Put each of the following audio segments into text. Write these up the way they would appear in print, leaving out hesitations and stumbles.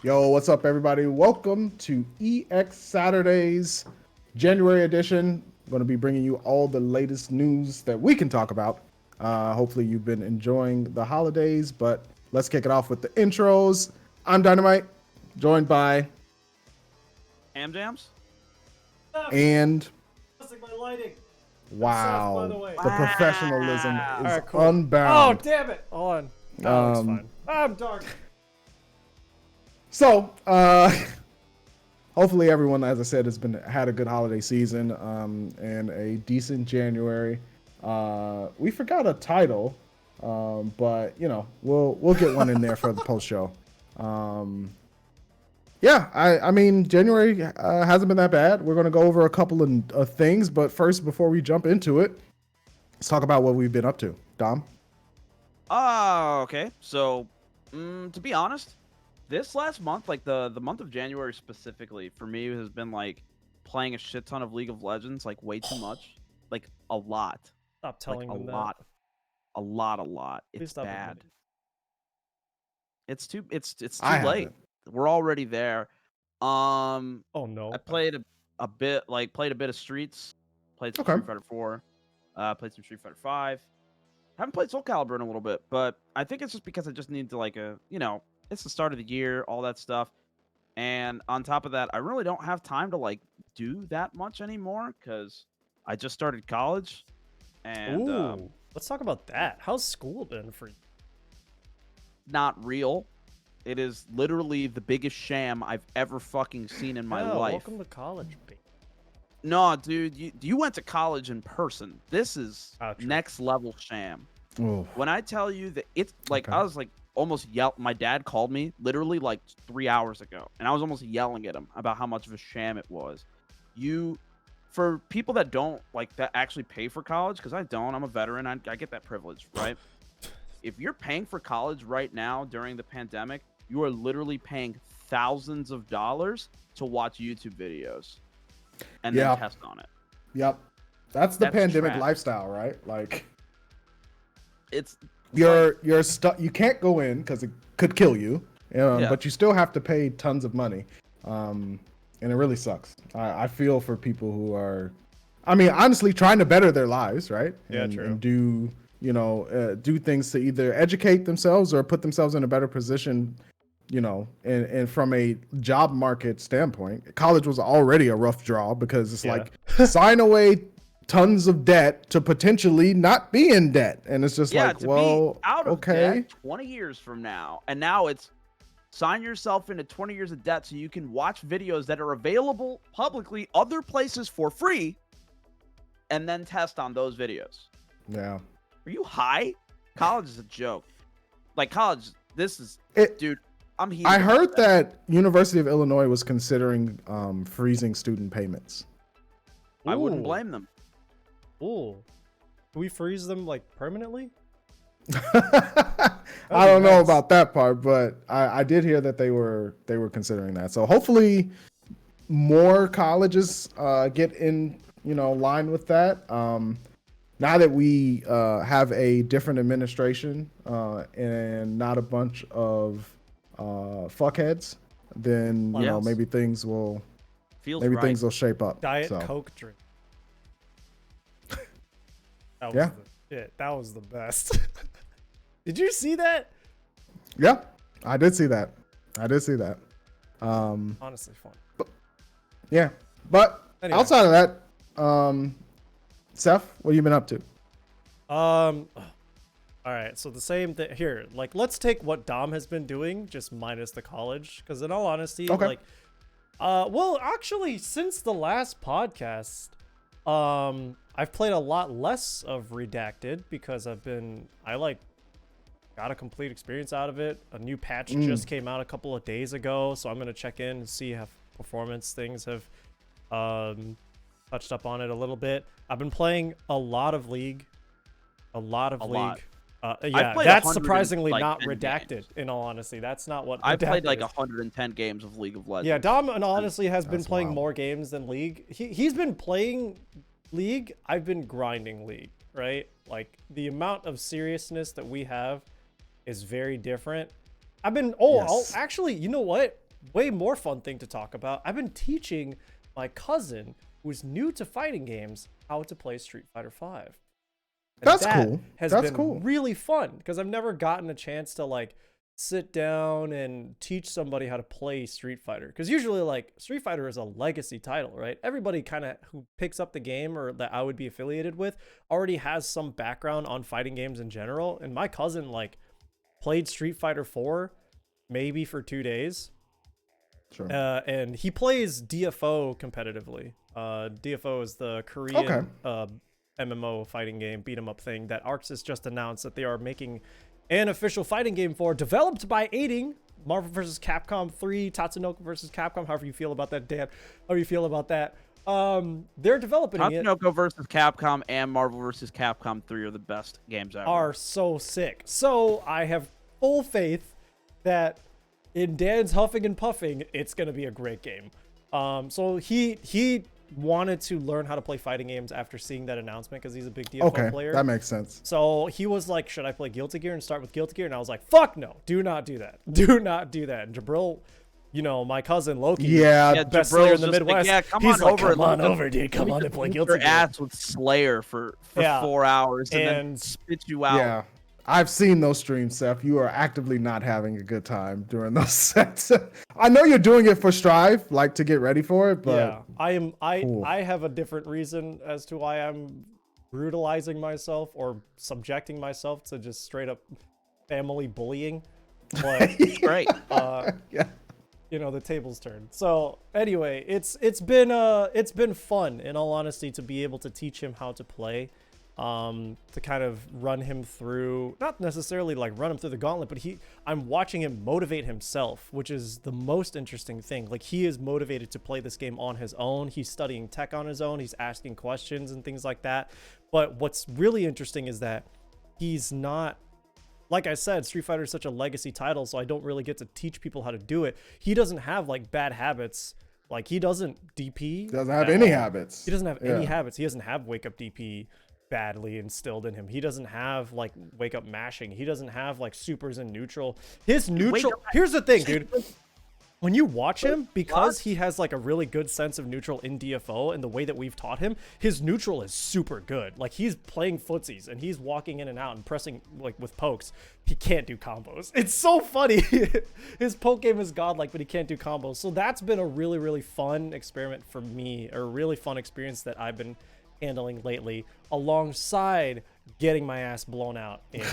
Yo, what's up, everybody? Welcome to EX Saturdays, January edition. I'm going to be bringing you all the latest news that we can talk about. Hopefully, you've been enjoying the holidays, but let's kick it off with the intros. I'm Dynamite, joined by Jams. and My lighting. wow, by the way. the professionalism is All right, cool. unbound. Oh, damn it. Hold on. No, it's fine. I'm dark. So, hopefully everyone, as I said, had a good holiday season and a decent January. We forgot a title, but you know we'll get one in there for the post show. Yeah, I mean January hasn't been that bad. We're gonna go over a couple of things, but first, before we jump into it, let's talk about what we've been up to. Dom. Okay. So, to be honest, this last month, like the month of January specifically, for me has been like playing a shit ton of League of Legends, like way too much, like a lot. Stop telling like them a that. lot, a lot. Please It's stop bad. admitting. It's too I late. haven't. We're already there. Oh no. I played a bit of Streets, played some Okay. Street Fighter 4, played some Street Fighter 5. Haven't played Soul Calibur in a little bit, but I think it's just because I just need to it's the start of the year, all that stuff. And on top of that, I really don't have time to do that much anymore because I just started college. And Ooh. Let's talk about that. How's school been for you? not real. It is literally the biggest sham I've ever fucking seen in my life. Welcome to college, baby. No, dude, you went to college in person. This is True. next level sham. Oof. When I tell you that it's like, Okay. I was like almost my dad called me literally like 3 hours ago, and I was almost yelling at him about how much of a sham it was. For people that don't that actually pay for college, because I don't, I'm a veteran, I get that privilege, right? If you're paying for college right now during the pandemic, you are literally paying thousands of dollars to watch YouTube videos and Yeah. then test on it. Yep. That's the That's pandemic trash. lifestyle, right? Like It's you're stuck. You can't go in because it could kill you. Yeah. But you still have to pay tons of money, and it really sucks. I feel for people who are, I mean, honestly, trying to better their lives, right? Yeah, true. And do do things to either educate themselves or put themselves in a better position. And from a job market standpoint, college was already a rough draw because it's like sign away tons of debt to potentially not be in debt. And it's just to well, be out of okay. debt 20 years from now. And now it's sign yourself into 20 years of debt so you can watch videos that are available publicly other places for free and then test on those videos. Yeah. Are you high? College is a joke. Like college, dude, I'm heated. I heard that University of Illinois was considering freezing student payments. I wouldn't Ooh. blame them. Ooh. Can we freeze them permanently? I don't know about that part, but I did hear that they were considering that. So hopefully more colleges get in line with that. Now that we have a different administration and not a bunch of fuckheads, then Yes. maybe things will Feels maybe right. things will shape up. Diet So, Coke drink. That was Yeah. that was the best. Did you see that? yeah, I did see that. Honestly, fun. Yeah, but Anyway. outside of that, Seth, what have you been up to? All right, so the same thing here. Let's take what Dom has been doing, just minus the college, because in all honesty, Okay. well, actually, since the last podcast, I've played a lot less of Redacted because I got a complete experience out of it. A new patch just came out a couple of days ago, so I'm gonna check in and see how performance things have touched up on it a little bit. I've been playing a lot of League. lot. Yeah, played that's 100 surprisingly and, not 10 redacted. games. In all honesty, that's not what I've played redacted like is. 110 games of League of Legends. Yeah, Dom and honestly has been That's playing wild. more games than League. He's been playing League. I've been grinding League, right? Like the amount of seriousness that we have is very different. I've been Yes. actually, you know what? way more fun thing to talk about. I've been teaching my cousin, who's new to fighting games, how to play Street Fighter V. That's cool. Has That's been cool. really fun because I've never gotten a chance to like sit down and teach somebody how to play Street Fighter. Because usually, like, Street Fighter is a legacy title, right? Everybody kind of who picks up the game or that I would be affiliated with already has some background on fighting games in general. And my cousin, like, played Street Fighter 4 maybe for 2 days. Sure. And he plays DFO competitively. DFO is the Korean MMO fighting game, beat 'em up thing that ArcSys just announced that they are making an official fighting game for, developed by aiding Marvel vs. Capcom 3, Tatsunoko vs. Capcom, however you feel about that, Dan. However you feel about that. They're developing it. Tatsunoko versus Capcom and Marvel vs. Capcom 3 are the best games ever. Are so sick. So I have full faith that in Dan's huffing and puffing, it's going to be a great game. So he wanted to learn how to play fighting games after seeing that announcement because he's a big DFO player. That makes sense. So he was like, should I play Guilty Gear and start with Guilty Gear? And I was like, fuck no, do not do that. Do not do that. And Jabril, you know, my cousin Loki, best player in the Midwest, he's like, come on over, dude. Come on and play Guilty Gear. Your ass with Slayer for 4 hours and then spit you out. Yeah. I've seen those streams, Seth. You are actively not having a good time during those sets. I know you're doing it for Strive, like to get ready for it, but yeah, I have a different reason as to why I'm brutalizing myself or subjecting myself to just straight up family bullying. But Great. yeah. You know, the tables turned. So anyway, it's been fun, in all honesty, to be able to teach him how to play. To kind of run him through, not necessarily like run him through the gauntlet, but I'm watching him motivate himself, which is the most interesting thing. Like, he is motivated to play this game on his own. He's studying tech on his own. He's asking questions and things like that. But what's really interesting is that he's not, like I said, Street Fighter is such a legacy title, so I don't really get to teach people how to do it. He doesn't have like bad habits. Like, he doesn't DP. Doesn't have any habits. He doesn't have any habits. He doesn't have wake up DP badly instilled in him. He doesn't have like wake up mashing. He doesn't have like supers and neutral. His neutral, here's the thing, dude. When you watch him, because he has like a really good sense of neutral in DFO and the way that we've taught him, his neutral is super good. Like, he's playing footsies and he's walking in and out and pressing like with pokes. He can't do combos. It's so funny. His poke game is godlike, but he can't do combos. So that's been a really, really fun experiment for me, or a really fun experience that I've been handling lately, alongside getting my ass blown out in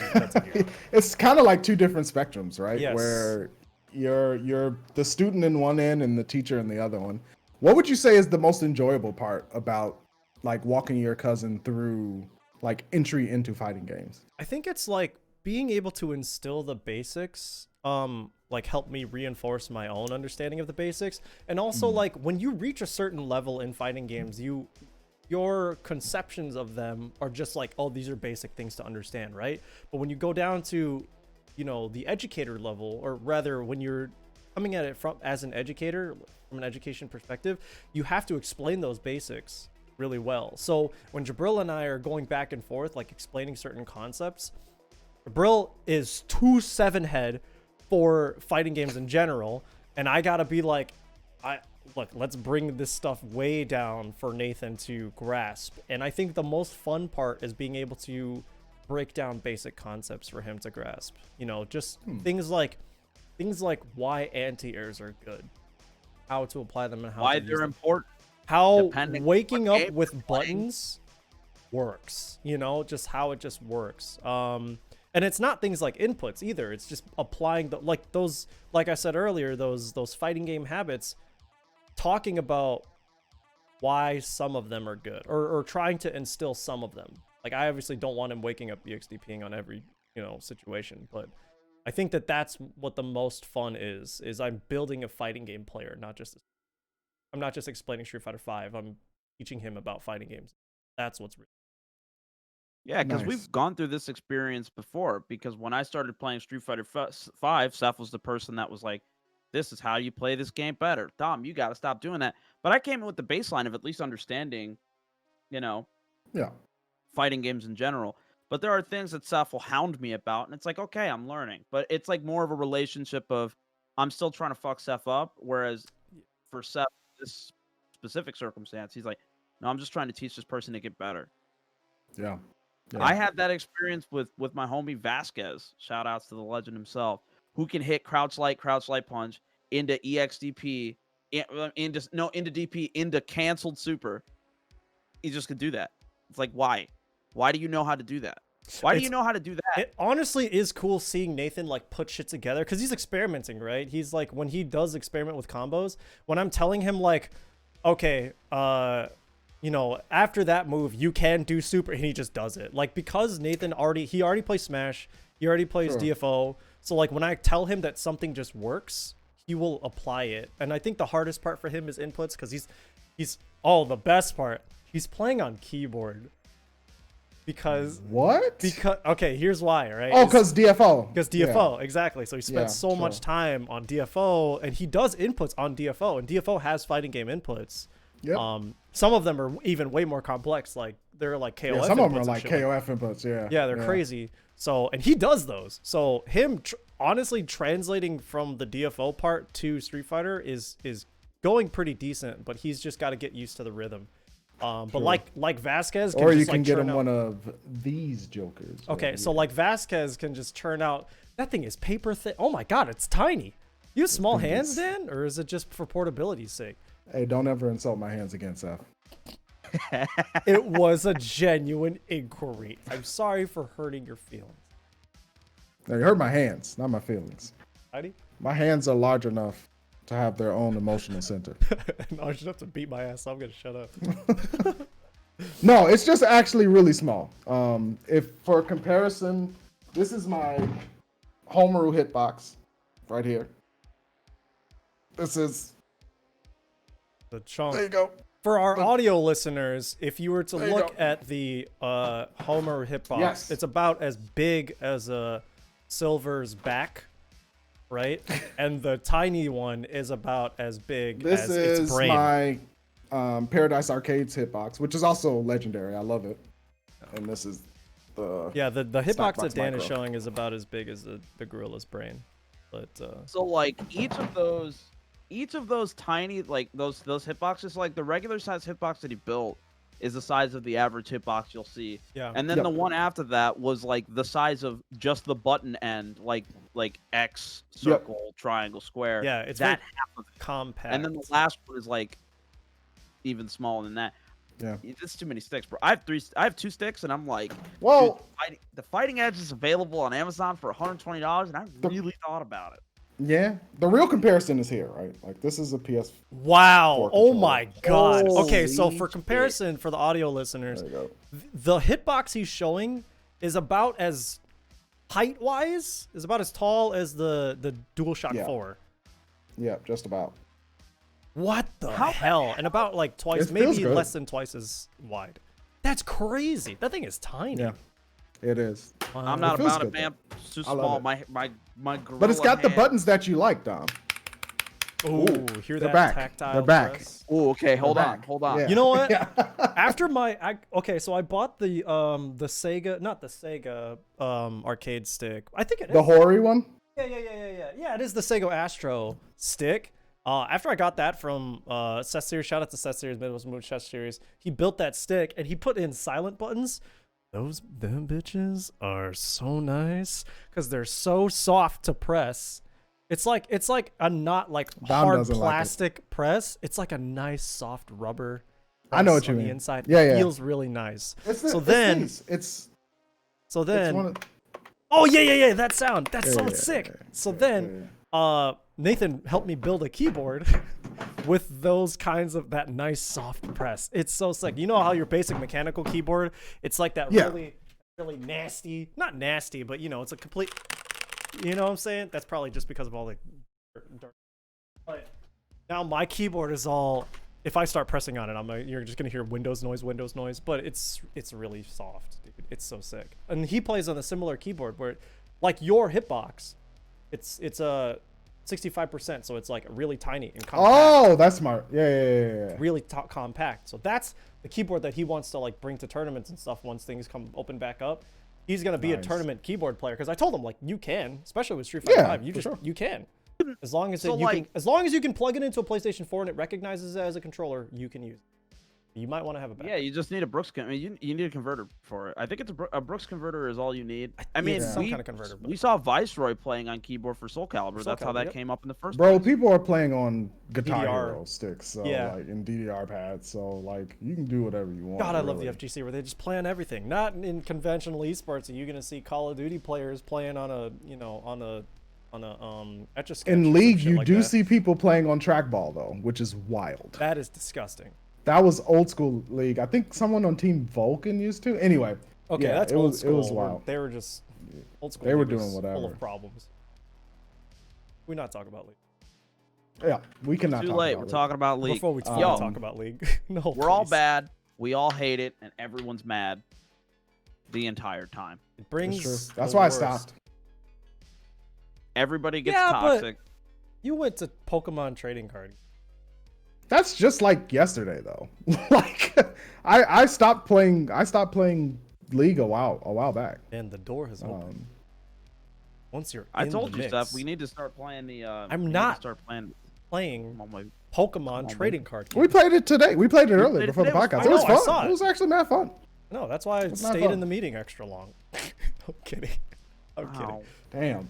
It's kind of like two different spectrums, right? Yes. Where you're the student in one end and the teacher in the other one. What would you say is the most enjoyable part about like walking your cousin through like entry into fighting games? I think it's like being able to instill the basics, like help me reinforce my own understanding of the basics. And also like when you reach a certain level in fighting games, your conceptions of them are just like, oh, these are basic things to understand, right? But when you go down to, you know, the educator level, or rather when you're coming at it from as an educator, from an education perspective, you have to explain those basics really well. So when Jabril and I are going back and forth, like explaining certain concepts, Jabril is 2-7 head for fighting games in general, and I gotta be like, look, let's bring this stuff way down for Nathan to grasp. And I think the most fun part is being able to break down basic concepts for him to grasp. You know, just things like why anti-airs are good, how to apply them, and how why to they're important. How waking up with buttons works. You know, just how it just works. And it's not things like inputs either. It's just applying those, like I said earlier, those fighting game habits. Talking about why some of them are good, or trying to instill some of them. Like, I obviously don't want him waking up EXDPing on every, you know, situation, but I think that that's what the most fun is I'm building a fighting game player, I'm not just explaining Street Fighter 5, I'm teaching him about fighting games. That's what's really. Yeah, because we've gone through this experience before, because when I started playing Street Fighter 5, Seth was the person that was like, this is how you play this game better. Dom, you got to stop doing that. But I came in with the baseline of at least understanding, you know, fighting games in general. But there are things that Seth will hound me about, and it's like, okay, I'm learning. But it's like more of a relationship of, I'm still trying to fuck Seth up. Whereas for Seth, this specific circumstance, he's like, no, I'm just trying to teach this person to get better. Yeah. I had that experience with my homie Vasquez. Shout outs to the legend himself, who can hit crouch light punch into EXDP, into DP, into canceled super. He just could do that. It's like, why? Why do you know how to do that? Why do you know how to do that? It honestly is cool seeing Nathan like put shit together because he's experimenting, right? He's like, when he does experiment with combos, when I'm telling him like, okay, you know, after that move, you can do super, and he just does it. Like, because Nathan already plays Smash, he already plays DFO. So like when I tell him that something just works, he will apply it. And I think the hardest part for him is inputs because the best part, he's playing on keyboard. Because okay, here's why, right? Oh, because DFO. Because DFO, exactly. So he spends so much time on DFO, and he does inputs on DFO, and DFO has fighting game inputs. Yep. Some of them are even way more complex. Like they're like KOF. Yeah, some of them are like KOF inputs. Yeah. Yeah, they're crazy. So, and he does those. So him honestly translating from the DFO part to Street Fighter is going pretty decent, but he's just got to get used to the rhythm. But like Vasquez can or just you can like get churn him out. one of these jokers. Okay, so like Vasquez can just turn out, that thing is paper thin. Oh my god, it's tiny. You have small hands, Dan, or is it just for portability's sake? Hey, don't ever insult my hands again, Seth. It was a genuine inquiry. I'm sorry for hurting your feelings. Now, you hurt my hands, not my feelings. Tiny? My hands are large enough to have their own emotional center. Large enough to beat my ass, so I'm gonna shut up. No, it's just actually really small. If for comparison, this is my Homeru hitbox right here. This is The chunk. there you go. For our audio listeners, if you were to look at the Homer hitbox, it's about as big as a Silver's back, right? And the tiny one is about as big as its brain. This is my Paradise Arcade's hitbox, which is also legendary. I love it. And this is the the hitbox that Dan is Micro. showing is about as big as the gorilla's brain. But So like each of those tiny, like those hitboxes, like the regular size hitbox that he built is the size of the average hitbox you'll see. Yeah. And then the one after that was like the size of just the button end, like X, circle, triangle, square. Yeah, it's that very half of it. compact. And then the last one is like even smaller than that. Yeah. It's too many sticks, bro. I have 2 sticks, and I'm like, Well, dude, the Fighting Edge is available on Amazon for $120, and I really thought about it. yeah. The real comparison is here, right? Like this is a PS. Wow. Oh controller. my god. Okay, so Holy for comparison for the audio listeners, There you go. the hitbox he's showing is about as height-wise, is about as tall as the DualShock 4. Yeah, just about. What the hell? And about like twice, It feels maybe good. less than twice as wide. That's crazy. That thing is tiny. Yeah, it is. I'm not feels about it, good, man. It's too I love small. it. My gorilla But it's got the hand. buttons that you like, Dom. Ooh, hear they're that back. tactile They're back. press? Oh, okay. Hold They're on. back. Hold on. Yeah. You know what? Yeah. After okay, so I bought the Sega, not the Sega arcade stick. I think it is. The Hori one. Yeah. Yeah, it is the Sega Astro stick. After I got that from Seth Series, shout out to Seth Series, Midwest Moon Chess Series. He built that stick and he put in silent buttons. Them bitches are so nice because they're so soft to press. It's like a not like Dom hard doesn't like it. plastic press. It's like a nice soft rubber. I know what press you on mean. The inside. Yeah, It yeah. feels really nice. It's So then- it's So then, one of, oh yeah, that sound. That's Yeah, so yeah, sick. yeah, So then, Nathan helped me build a keyboard with those kinds of that nice soft press. It's so sick. You know how your basic mechanical keyboard, it's like that Yeah. really nasty, not nasty, but you know, it's a complete, you know what I'm saying? That's probably just because of all the dirt. But now my keyboard is all, if I start pressing on it, you're just gonna hear Windows noise, but it's really soft, dude. It's so sick. And he plays on a similar keyboard where, like your hitbox, it's a 65%, so it's like really tiny and compact. oh, that's smart. Yeah. Really compact. So that's the keyboard that he wants to like bring to tournaments and stuff once things open back up. He's gonna be a Nice. tournament keyboard player because I told him like you can, especially with Street Fighter Yeah, 5, for sure. you can. As long as So, as long as you can plug it into a PlayStation 4 and it recognizes it as a controller, you can use it. You might want to have a backup. Yeah, you just need a Brooks. I mean, you need a converter for it. I think it's a Brooks converter is all you need. I mean, some kind of converter. We saw Viceroy playing on keyboard for Soul Calibur. That's how that came up in the first Bro, place. people are playing on Guitar DDR. Hero sticks, so Yeah. like in DDR pads, so like you can do whatever you want. God, I love the really. FGC where they just play on everything. Not in conventional esports. Are you gonna see Call of Duty players playing on a Etch-a-Sketch? or In some League, shit you like do that? see people playing on trackball though, which is wild. That is disgusting. That was old school League. I think someone on Team Vulcan used to. Anyway, Okay, yeah, that's it old was, school. It was where wild. They were just old school. They were League doing was whatever. Full of problems. We not talk about League. Yeah, we cannot. Too talk late. about We're it. talking about League. Before we Yo, talk about League, no, we're all please. bad. We all hate it, and everyone's mad the entire time. It brings. That's true. That's the why worst. I stopped. Everybody gets Yeah, but- toxic. You went to Pokemon trading card. That's just like yesterday though. Like I stopped playing. I stopped playing League a while back. And the door has opened. Once you're I in told the you mix, stuff. We need to start playing the. I'm we need to not start playing. playing Oh my- Pokemon man. trading card We games. played it today. We played it earlier played it before the today. podcast. I It was know, I fun. saw it. It was actually mad fun. No, that's why I It's not stayed fun. in the meeting extra long. I'm kidding. I'm kidding. Wow. Damn.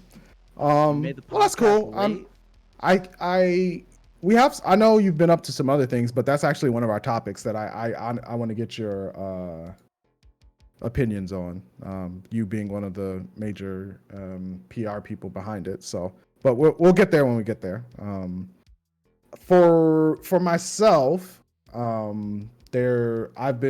Made the Well, that's cool. podcast I know you've been up to some other things, but that's actually one of our topics that I want to get your opinions on. You being one of the major PR people behind it. So, but we'll get there when we get there. For myself, I've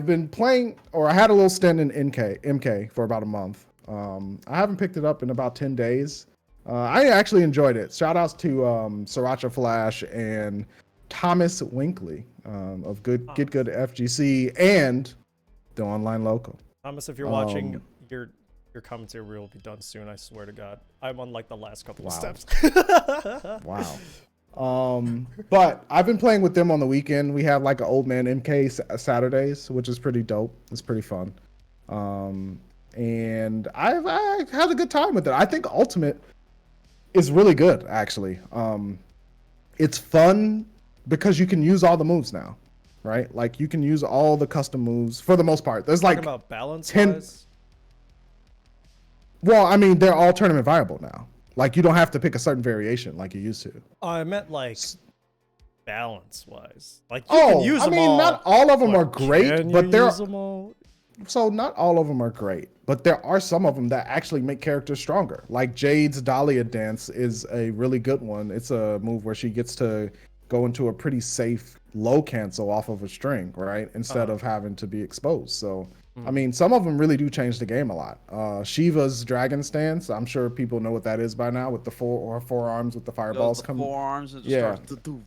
been playing, or I had a little stint in MK for about a month. I haven't picked it up in about 10 days. I actually enjoyed it. Shout outs to Sriracha Flash and Thomas Winkley of Get Good FGC and the online local. Thomas, if you're watching, your commentary will be done soon. I swear to God, I'm on like the last couple of Wow. steps. Wow. But I've been playing with them on the weekend. We have like an old man MK Saturdays, which is pretty dope. It's pretty fun. And I had a good time with it. I think Ultimate is really good, actually. It's fun because you can use all the moves now, right? Like you can use all the custom moves for the most part. There's like, Talking about balance 10 wise. well, I mean, they're all tournament viable now. Like you don't have to pick a certain variation like you used to. Oh, I meant like balance wise. Like you can use I them mean, all. not all of them but are great, can but you they're use them all? so not all of them are great, but there are some of them that actually make characters stronger. Like Jade's Dahlia dance is a really good one. It's a move where she gets to go into a pretty safe low cancel off of a string, right? Instead of having to be exposed. So, I mean, some of them really do change the game a lot. Shiva's Dragon Stance, I'm sure people know what that is by now with the forearms with the fireballs the coming. forearms. And just Yeah. starts to do.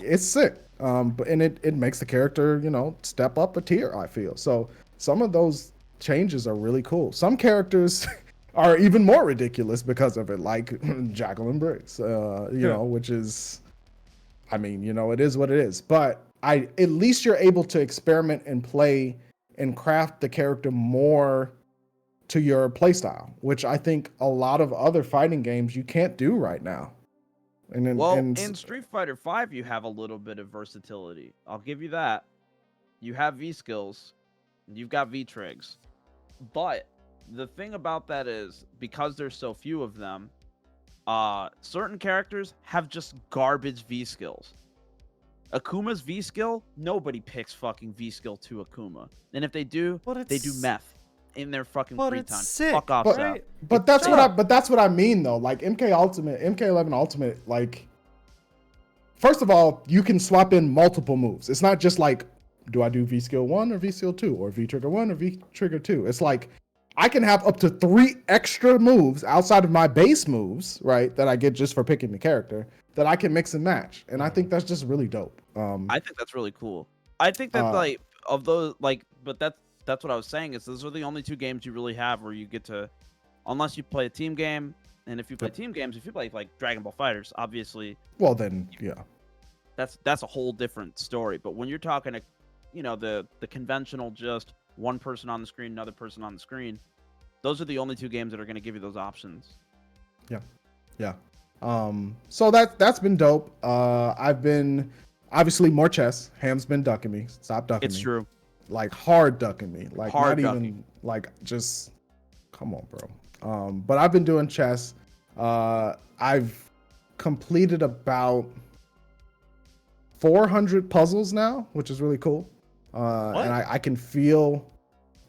It's sick. But and it makes the character, step up a tier, I feel. So some of those changes are really cool. Some characters are even more ridiculous because of it, like Jacqueline Briggs, which is, I mean, it is what it is. But at least you're able to experiment and play and craft the character more to your playstyle, which I think a lot of other fighting games you can't do right now. And then, Well, in Street Fighter V, you have a little bit of versatility. I'll give you that. You have V skills, you've got V trigs, but the thing about that is because there's so few of them, certain characters have just garbage V skills. Akuma's V skill, nobody picks fucking V skill to Akuma, and if they do, But they do it's- meth in their fucking but free it's time. sick, Fuck off, But- Sal. But that's Shut what I mean though. Like MK11 Ultimate, like first of all, you can swap in multiple moves. It's not just like, do I do V skill 1 or V skill 2 or V trigger 1 or V trigger 2? It's like I can have up to 3 extra moves outside of my base moves, right? That I get just for picking the character that I can mix and match. And I think that's just really dope. I think that's really cool. I think that like of those but that's what I was saying is those are the only two games you really have where you get to, unless you play a team game, and if you play team games, if you play like Dragon Ball Fighters, obviously, well then, yeah. that's a whole different story. But when you're talking to, the conventional just one person on the screen, another person on the screen, those are the only two games that are going to give you those options. Yeah. So that's been dope. I've been obviously more chess. Ham's been ducking me. Stop ducking me. It's true. Like hard ducking me. Like Hard not ducking. even like just come on, bro. But I've been doing chess. I've completed about 400 puzzles now, which is really cool. And I can feel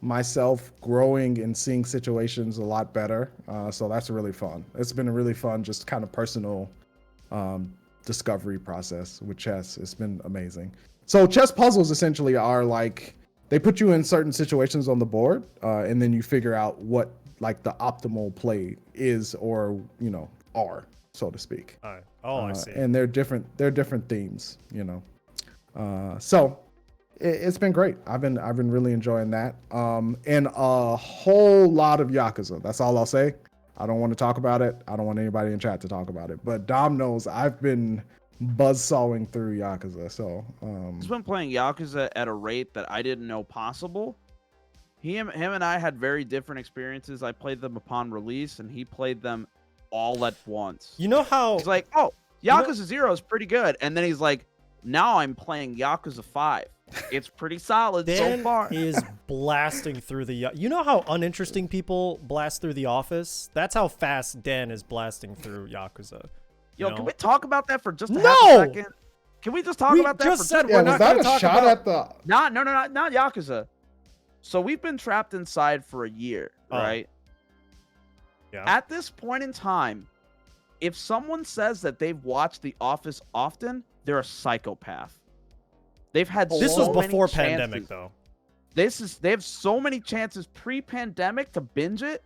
myself growing and seeing situations a lot better. So that's really fun. It's been a really fun, just kind of personal discovery process with chess. It's been amazing. So chess puzzles essentially are like, they put you in certain situations on the board, and then you figure out what like the optimal play is, or are, so to speak. All right. Oh, I see. And they're different themes, so it's been great. I've been really enjoying that. And a whole lot of Yakuza. That's all I'll say. I don't want to talk about it. I don't want anybody in chat to talk about it. But Dom knows I've been buzzsawing through Yakuza. So He's been playing Yakuza at a rate that I didn't know possible. Him and I had very different experiences. I played them upon release, and he played them all at once. You know how... He's like, oh, Yakuza 0 is pretty good. And then he's like, now I'm playing Yakuza 5. It's pretty solid Dan so far. is blasting through the... You know how uninteresting people blast through The Office? That's how fast Dan is blasting through Yakuza. Yo, can we talk about that for just a No! half a second? Can we just talk about that just for said just... we're was not that gonna a talk shot about... at the? Not Yakuza. So we've been trapped inside for a year, right? Yeah. At this point in time, if someone says that they've watched The Office often, they're a psychopath. They've had This so was many before chances. pandemic, though. They have so many chances pre-pandemic to binge it.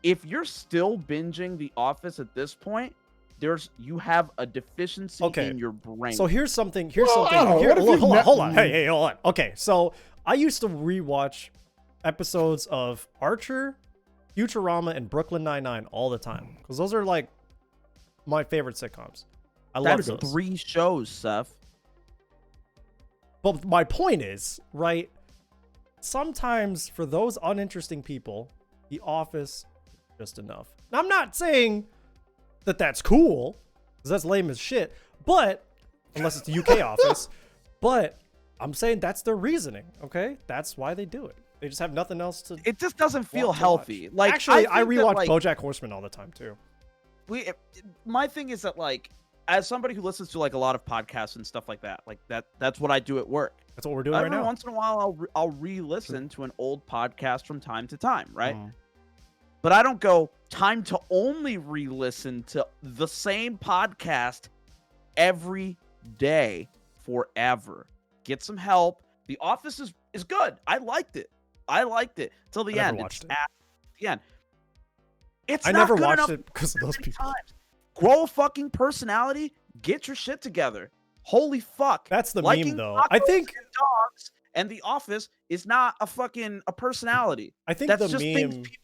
If you're still binging The Office at this point, you have a deficiency in your brain. So here's something. Hold on. Hey, hold on. Okay, so I used to rewatch episodes of Archer, Futurama, and Brooklyn Nine-Nine all the time, because those are like my favorite sitcoms. I love those. 3 shows, Seth. But my point is, right? Sometimes for those uninteresting people, The Office is just enough. Now, I'm not saying that that's cool, because that's lame as shit. But unless it's the UK Office, but I'm saying that's their reasoning. Okay, that's why they do it. They just have nothing else to. It just doesn't feel watch. healthy. Like, actually, I think that, rewatch like, BoJack Horseman all the time too. My thing is that, like, as somebody who listens to like a lot of podcasts and stuff like that's what I do at work. That's what we're doing right now. Every once in a while, I'll re-listen to an old podcast from time to time, right? But I don't go time to only re-listen to the same podcast every day forever. Get some help. The Office is good. I liked it till the end. It's at the end. It's I not never good watched enough it because of those people. times. Grow a fucking personality. Get your shit together. Holy fuck. That's the Liking meme, though. tacos I think and dogs and The Office is not a personality. I think That's the just things meme people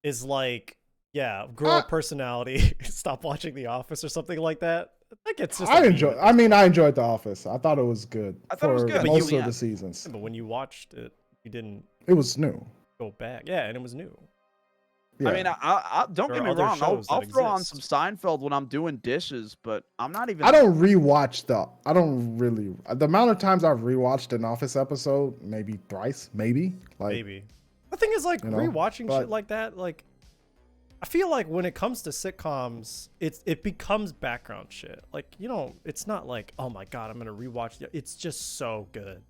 is like, yeah, grow a personality, stop watching The Office or something like that. I think it's just. I enjoyed The Office. I thought it was good. I thought it was good. For most of the seasons. But when you watched it, you didn't It was new. go back. Yeah, and it was new. Yeah. I mean, I don't There get are me other wrong. shows I'll that throw on some exist. Seinfeld when I'm doing dishes, but I'm not even. I don't rewatch the amount of times I've rewatched an Office episode, maybe thrice, maybe. Maybe. The thing is, like, rewatching but- shit like that, like, I feel like when it comes to sitcoms, it becomes background shit. Like, it's not like, oh my god, I'm gonna rewatch it. It's just so good,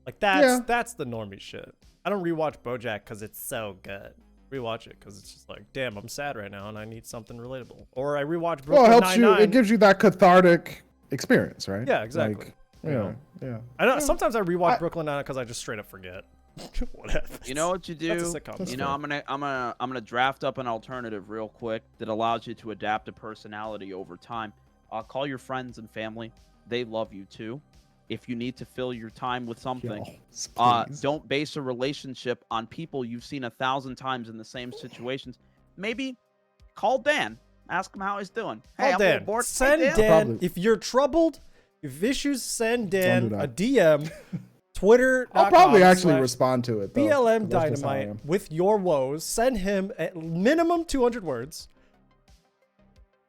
Like that's the normie shit. I don't rewatch BoJack because it's so good. Rewatch it because it's just like, damn, I'm sad right now and I need something relatable. Or I rewatch Brooklyn Well, it helps Nine-Nine. you. It gives you that cathartic experience, right? Yeah, exactly. Like, yeah. I know sometimes I rewatch Brooklyn Nine-Nine because I just straight up forget. Whatever. You know what you do? That's a sitcom. You know, I'm gonna draft up an alternative real quick that allows you to adapt a personality over time. Call your friends and family. They love you too. If you need to fill your time with something, don't base a relationship on people you've seen 1,000 times in the same situations. Maybe call Dan. Ask him how he's doing. Hey, I'm Dan. bored. Send Hey, Dan. Probably. If you're troubled, if issues, send Dan Don't a do that. DM. Twitter. I'll probably actually respond to it. Though, BLM 'cause that's just how I Dynamite am. with your woes. Send him at minimum 200 words.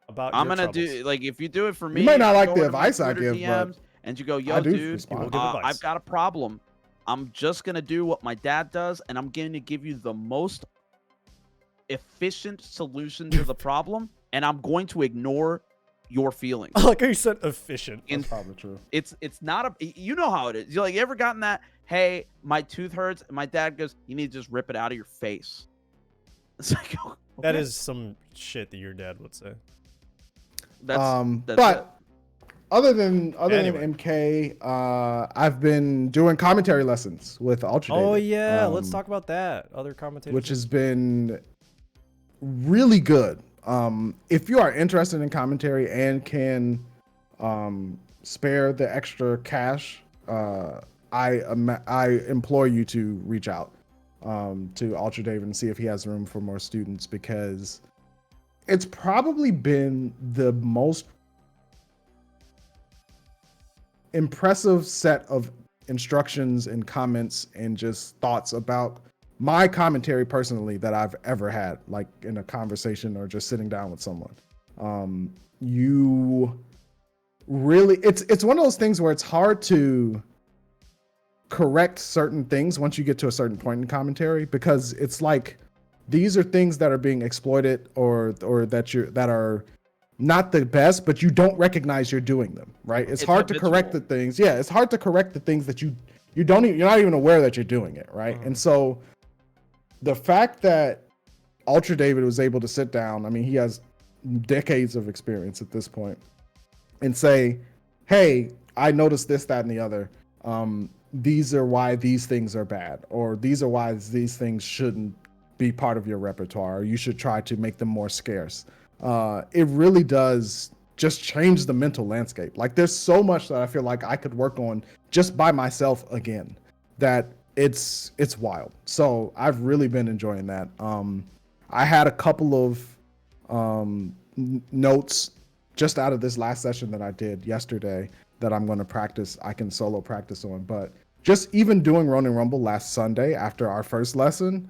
about I'm your gonna troubles. do like if you do it for me. You might not I like go the into my advice I Twitter give, but DMs and you go, I yo, do dude, respond. will give advice. I've got a problem. I'm just gonna do what my dad does, and I'm going to give you the most efficient solution to the problem, and I'm going to ignore your feelings. I like how you said efficient. That's probably true. It's not a, you know how it is. You ever gotten that? Hey, my tooth hurts. And my dad goes, you need to just rip it out of your face. It's like, okay. That is some shit that your dad would say. That's but it. other than Anyway. MK, I've been doing commentary lessons with Ultra Oh David, yeah, let's talk about that. Other commentators. which has been really good. If you are interested in commentary and can spare the extra cash, I implore you to reach out to Ultra David and see if he has room for more students, because it's probably been the most impressive set of instructions and comments and just thoughts about my commentary personally that I've ever had, like in a conversation or just sitting down with someone. You really, it's one of those things where it's hard to correct certain things once you get to a certain point in commentary, because it's like these are things that are being exploited or that are not the best, but you don't recognize you're doing them, right? It's hard to correct the things. Yeah, it's hard to correct the things that you don't even, you're not even aware that you're doing it, right? And so the fact that Ultra David was able to sit down, I mean, he has decades of experience at this point, and say, hey, I noticed this, that, and the other. These are why these things are bad, or these are why these things shouldn't be part of your repertoire, or you should try to make them more scarce. It really does just change the mental landscape. Like, there's so much that I feel like I could work on just by myself again, that it's wild. So I've really been enjoying that. I had a couple of notes just out of this last session that I did yesterday that I'm going to practice. I can solo practice on, but just even doing Ronin Rumble last Sunday after our first lesson,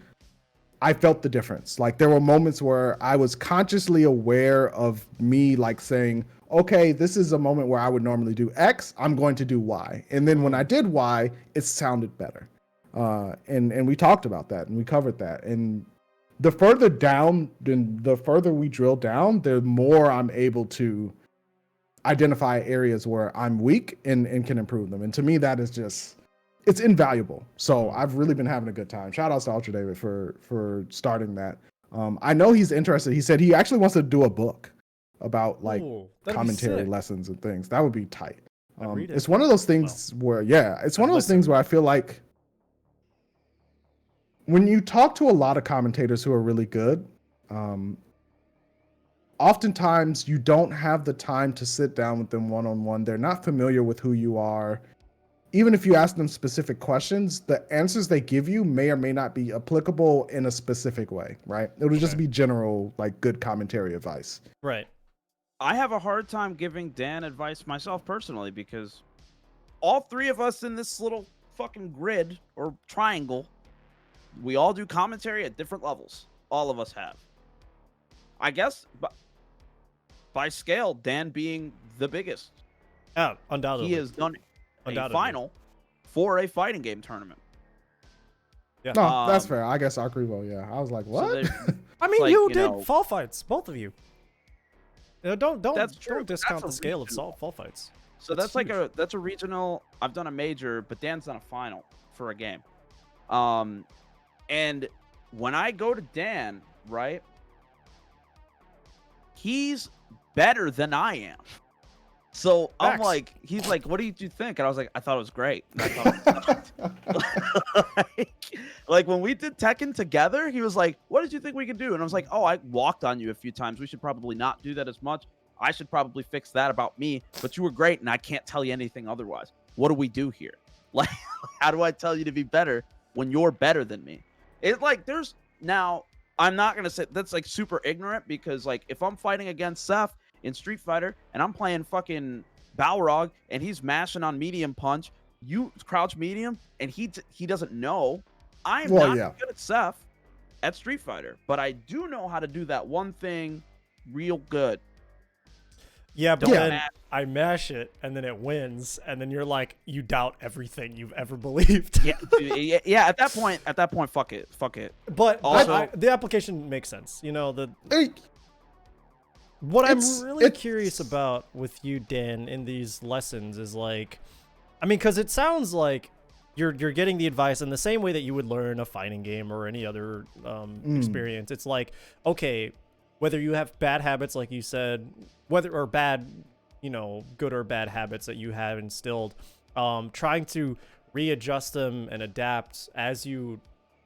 I felt the difference. Like, there were moments where I was consciously aware of me, like saying, okay, this is a moment where I would normally do X, I'm going to do Y. And then when I did Y, it sounded better. And we talked about that and we covered that. And the further down, the further we drill down, the more I'm able to identify areas where I'm weak and can improve them. And to me, that is just, it's invaluable. So I've really been having a good time. Shout out to Ultra David for starting that. I know he's interested. He said he actually wants to do a book about like commentary lessons and things. That would be tight. It's one of those things where, it's one of those things where I feel like when you talk to a lot of commentators who are really good, oftentimes you don't have the time to sit down with them one-on-one. They're not familiar with who you are. Even if you ask them specific questions, the answers they give you may or may not be applicable in a specific way, right? It would just be general, like, good commentary advice. Right. I have a hard time giving Dan advice myself personally, because all three of us in this little fucking grid or triangle, we all do commentary at different levels. All of us have. I guess by scale, Dan being the biggest. Yeah, undoubtedly. He has done a final for a fighting game tournament. Yeah. No, that's fair. I guess Akrivo, yeah. I was like, what? So I mean, like, you did fall fights, both of you. Don't discount the scale of fall fights. So that's like a regional. I've done a major, but Dan's done a final for a game. And when I go to Dan, right, he's better than I am. So I'm like, he's like, what do you think? And I was like, I thought it was great. And I thought it was like when we did Tekken together, he was like, what did you think we could do? And I was like, oh, I walked on you a few times. We should probably not do that as much. I should probably fix that about me. But you were great, and I can't tell you anything otherwise. What do we do here? Like, how do I tell you to be better when you're better than me? It's like there's now. I'm not gonna say that's like super ignorant, because like if I'm fighting against Seth in Street Fighter and I'm playing fucking Balrog and he's mashing on medium punch, you crouch medium, and he doesn't know. I'm not good at Seth at Street Fighter, but I do know how to do that one thing real good. Yeah, but Don't then mash. I mash it, and then it wins, and then you're like, you doubt everything you've ever believed. Yeah, dude, yeah. At that point, fuck it. But Also- the application makes sense. You know, Hey, what I'm It's- really it's- curious about with you, Dan, in these lessons is like, I mean, because it sounds like you're getting the advice in the same way that you would learn a fighting game or any other experience. It's like, okay, whether you have bad habits, like you said, whether or bad, you know, good or bad habits that you have instilled, trying to readjust them and adapt as you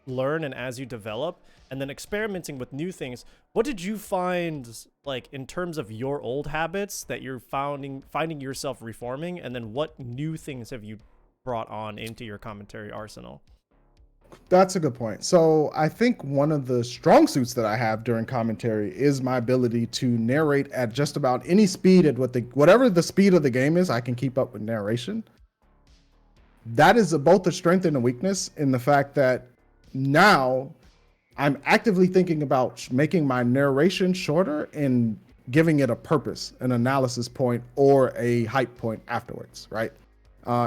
learn and as you develop, and then experimenting with new things. What did you find, like, in terms of your old habits that you're finding yourself reforming, and then what new things have you brought on into your commentary arsenal? That's a good point. So I think one of the strong suits that I have during commentary is my ability to narrate at just about any speed at whatever the speed of the game is. I can keep up with narration. That is both a strength and a weakness in the fact that now I'm actively thinking about making my narration shorter and giving it a purpose, an analysis point, or a hype point afterwards, right?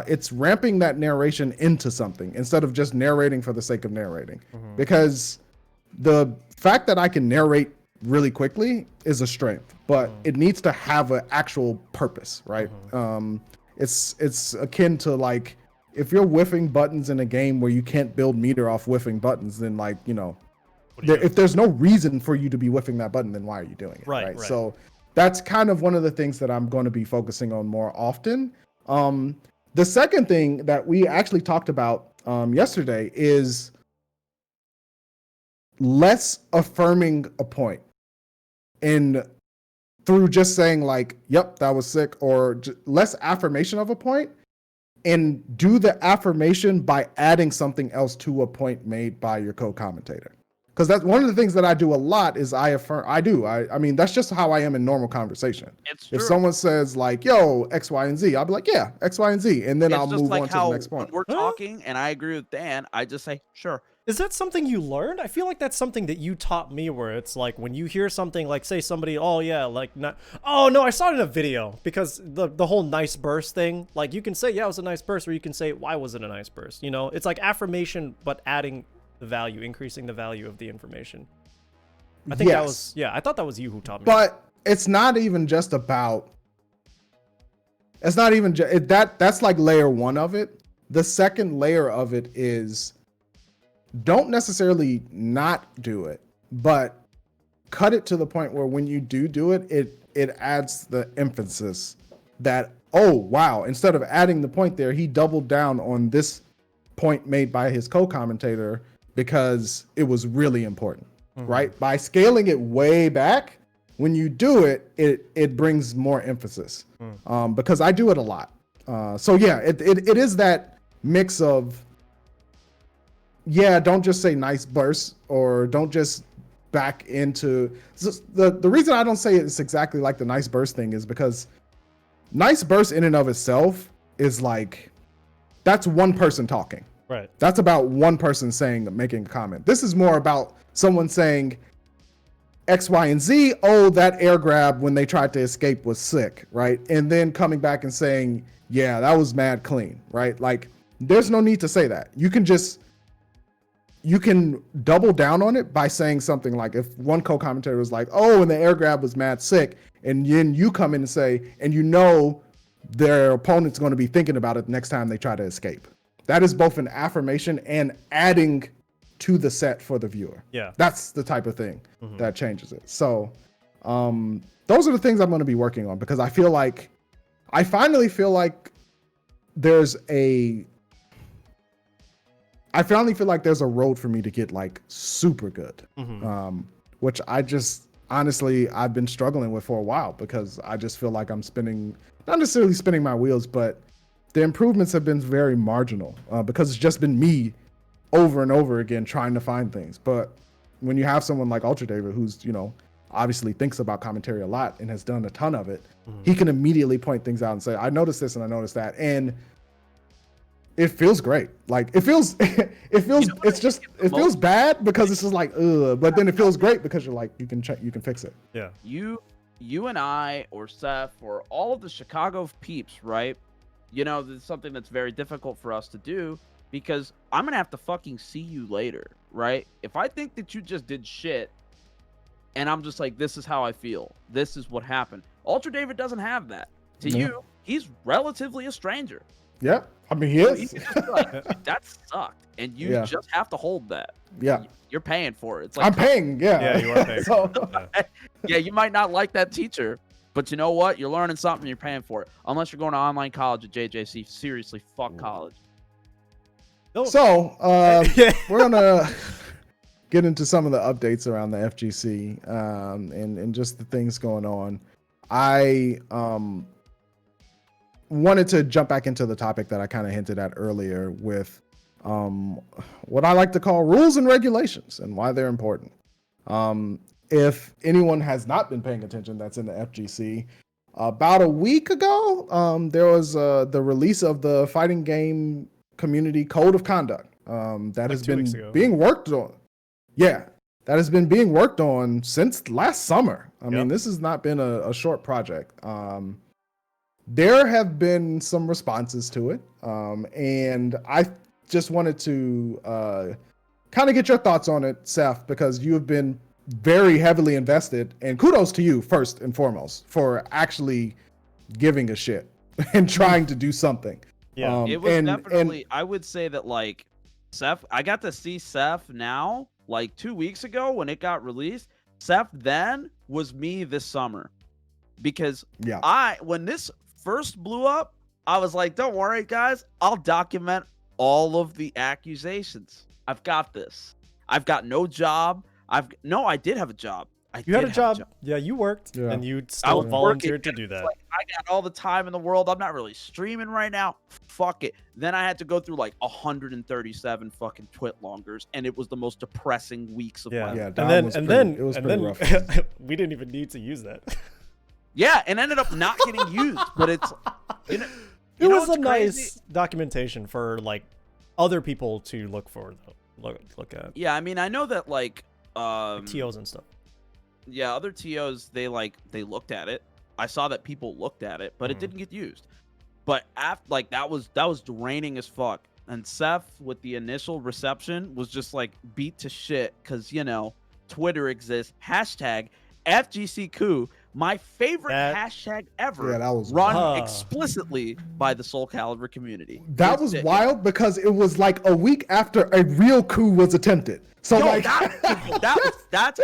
It's ramping that narration into something instead of just narrating for the sake of narrating. Because the fact that I can narrate really quickly is a strength, but it needs to have an actual purpose, right? It's akin to like, if you're whiffing buttons in a game where you can't build meter off whiffing buttons, then like, you know, if there's no reason for you to be whiffing that button, then why are you doing it? Right. So that's kind of one of the things that I'm going to be focusing on more often. The second thing that we actually talked about yesterday is less affirming a point and through just saying like, yep, that was sick, or less affirmation of a point, and do the affirmation by adding something else to a point made by your co-commentator. Because that's one of the things that I do a lot is I affirm. I mean, that's just how I am in normal conversation. It's true. If someone says like, yo, X, Y, and Z, I'll be like, yeah, X, Y, and Z. And then It's I'll just move like on to how the next point. when we're talking and I agree with Dan, I just say, sure. Is that something you learned? I feel like that's something that you taught me, where it's like when you hear something like, say somebody, oh yeah, like, not, oh no, I saw it in a video, because the whole nice burst thing, like you can say, yeah, it was a nice burst, or you can say, why was it a nice burst? You know, it's like affirmation, but adding the value, increasing the value of the information. I think that was, yeah, I thought that was you who taught me. But it's not even just about, it's not even that's like layer one of it. The second layer of it is, don't necessarily not do it, but cut it to the point where when you do it, it adds the emphasis that, oh wow, instead of adding the point there, he doubled down on this point made by his co-commentator because it was really important. Right? By scaling it way back, when you do it, it brings more emphasis. Because I do it a lot. So yeah, it is that mix of, yeah, don't just say nice burst, or don't just back into the reason I don't say it's exactly like the nice burst thing is because nice burst in and of itself is like, that's one person talking. Right. That's about one person making a comment. This is more about someone saying X, Y, and Z. Oh, that air grab when they tried to escape was sick, right? And then coming back and saying, yeah, that was mad clean, right? Like, there's no need to say that. You can double down on it by saying something like, if one co-commentator was like, oh, and the air grab was mad sick, and then you come in and say, and you know their opponent's going to be thinking about it next time they try to escape. That is both an affirmation and adding to the set for the viewer. Yeah. That's the type of thing that changes it. So those are the things I'm going to be working on, because I finally feel like there's a road for me to get like super good. Which I just, honestly, I've been struggling with for a while, because I just feel like I'm not necessarily spinning my wheels, but the improvements have been very marginal, because it's just been me over and over again trying to find things. But when you have someone like Ultra David, who's, you know, obviously thinks about commentary a lot and has done a ton of it, he can immediately point things out and say, I noticed this and I noticed that. And it feels great. Like it feels feels bad because it's just like, ugh, but then it feels great because you're like, you can fix it. Yeah. You you and I or Seth or all of the Chicago peeps, right? You know, this is something that's very difficult for us to do because I'm gonna have to fucking see you later, right? If I think that you just did shit and I'm just like, this is how I feel, this is what happened. Ultra David doesn't have that. To you, he's relatively a stranger. Yeah, I mean he So is. he can just be like, that sucked, and you just have to hold that. Yeah, you're paying for it. It's like I'm paying. Yeah, Yeah, you are paying. So, yeah, you might not like that teacher, but you know what? You're learning something. You're paying for it. Unless you're going to online college at JJC. Seriously, fuck college. so we're gonna get into some of the updates around the FGC and just the things going on. I wanted to jump back into the topic that I kind of hinted at earlier with what I like to call rules and regulations and why they're important. If anyone has not been paying attention, that's in the FGC. About a week ago, there was the release of the fighting game community code of conduct that has been being worked on. Yeah, that has been being worked on since last summer. I mean, this has not been a short project. There have been some responses to it, and I just wanted to kind of get your thoughts on it, Seth, because you have been very heavily invested, and kudos to you first and foremost for actually giving a shit and trying to do something. Yeah, it was definitely. I would say that like Seth, I got to see Seth now like 2 weeks ago when it got released. Seth then was me this summer because when this first blew up, I was like, don't worry, guys. I'll document all of the accusations. I've got this. I've got no job. I did have a job. You had a job. Yeah, you worked, and you still volunteered to do that. Like, I got all the time in the world. I'm not really streaming right now. Fuck it. Then I had to go through like 137 fucking twit-longers, and it was the most depressing weeks of my life. And then it was pretty rough. We didn't even need to use that. Yeah, and ended up not getting used, but it's it was a nice documentation for like other people to look for, though. Look at. Yeah, I mean, I know that like TOs and stuff. Yeah, other TOs they looked at it. I saw that people looked at it, but it didn't get used. But after like that was draining as fuck. And Seth with the initial reception was just like beat to shit because Twitter exists. Hashtag FGC coup. My favorite hashtag ever. Yeah, that was run explicitly by the Soul Calibur community. That was wild because it was like a week after a real coup was attempted. So like that's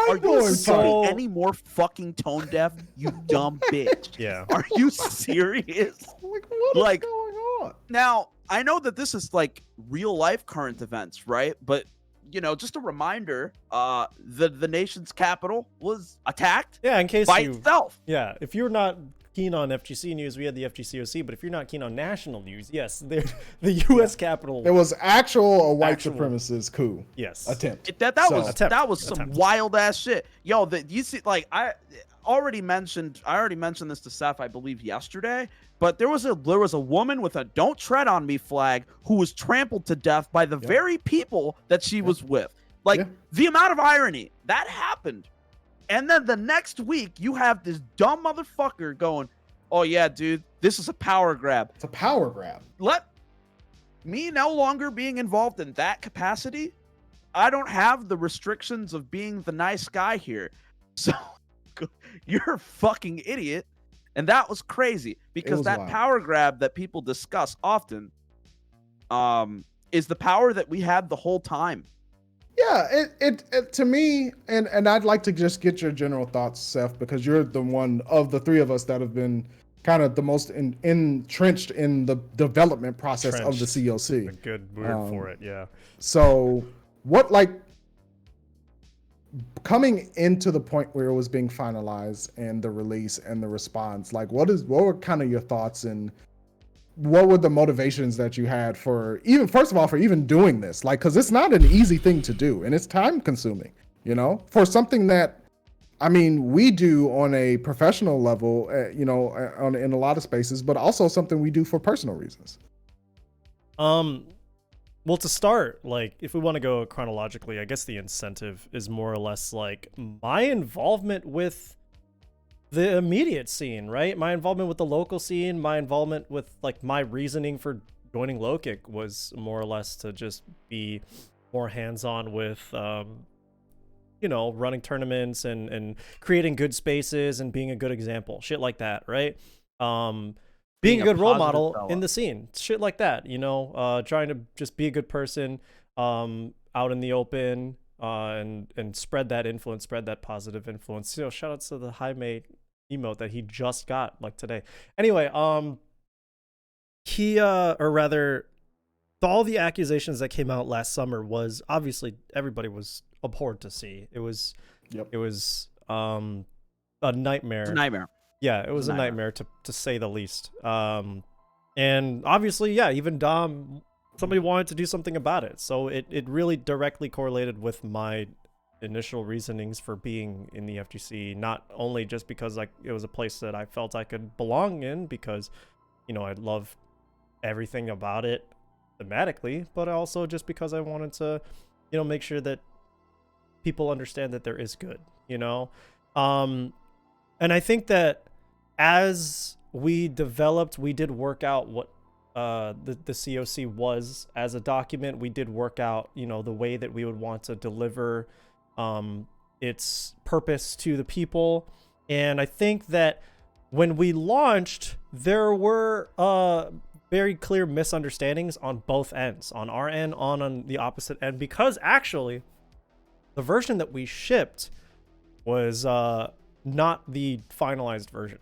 are you any more fucking tone deaf, you dumb bitch? Yeah. Are you serious? What is going on? Now, I know that this is like real life current events, right? But just a reminder, the nation's capital was attacked. Yeah, in case by itself. Yeah, if you're not keen on FGC news, we had the FGCOC, but if you're not keen on national news, yes, the U.S. Capitol. There was a white supremacist coup. Yes. Attempt. That was some wild ass shit. Yo, you see, like I already mentioned this to Seth, I believe yesterday. But there was a woman with a "Don't Tread on Me" flag who was trampled to death by the very people that she was with. Like the amount of irony that happened. And then the next week you have this dumb motherfucker going, "Oh yeah, dude, this is a power grab." It's a power grab. Let me no longer being involved in that capacity. I don't have the restrictions of being the nice guy here. So you're a fucking idiot. And that was crazy because that power grab that people discuss often is the power that we had the whole time. Yeah, it to me, and I'd like to just get your general thoughts, Seth, because you're the one of the three of us that have been kind of the most entrenched in the development process of the COC. A good word for it, yeah. So what, like, coming into the point where it was being finalized and the release and the response, like what were kind of your thoughts and what were the motivations that you had for even doing this? Like, because it's not an easy thing to do and it's time consuming, for something that, I mean, we do on a professional level, in a lot of spaces, but also something we do for personal reasons. Well, to start, like, if we want to go chronologically, I guess the incentive is more or less like my involvement with the immediate scene, right? My involvement with the local scene, my involvement with like my reasoning for joining low kick was more or less to just be more hands-on with you know, running tournaments and creating good spaces and being a good example, shit like that, right? Being a good role model in the scene, shit like that, you know, trying to just be a good person out in the open, and spread that influence, spread that positive influence. You know, shout outs to the Jaime emote that he just got like today. Anyway, he or rather, all the accusations that came out last summer was obviously everybody was abhorred to see. It was a nightmare. It's a nightmare. Yeah, it was a nightmare to say the least. And obviously, yeah, even Dom, somebody wanted to do something about it. So it really directly correlated with my initial reasonings for being in the FGC, not only just because like it was a place that I felt I could belong in because, you know, I love everything about it thematically, but also just because I wanted to, you know, make sure that people understand that there is good, you know? And I think that as we developed, we did work out what the COC was as a document. We did work out, you know, the way that we would want to deliver its purpose to the people. And I think that when we launched, there were very clear misunderstandings on both ends, on our end, on the opposite end, because actually the version that we shipped was not the finalized version.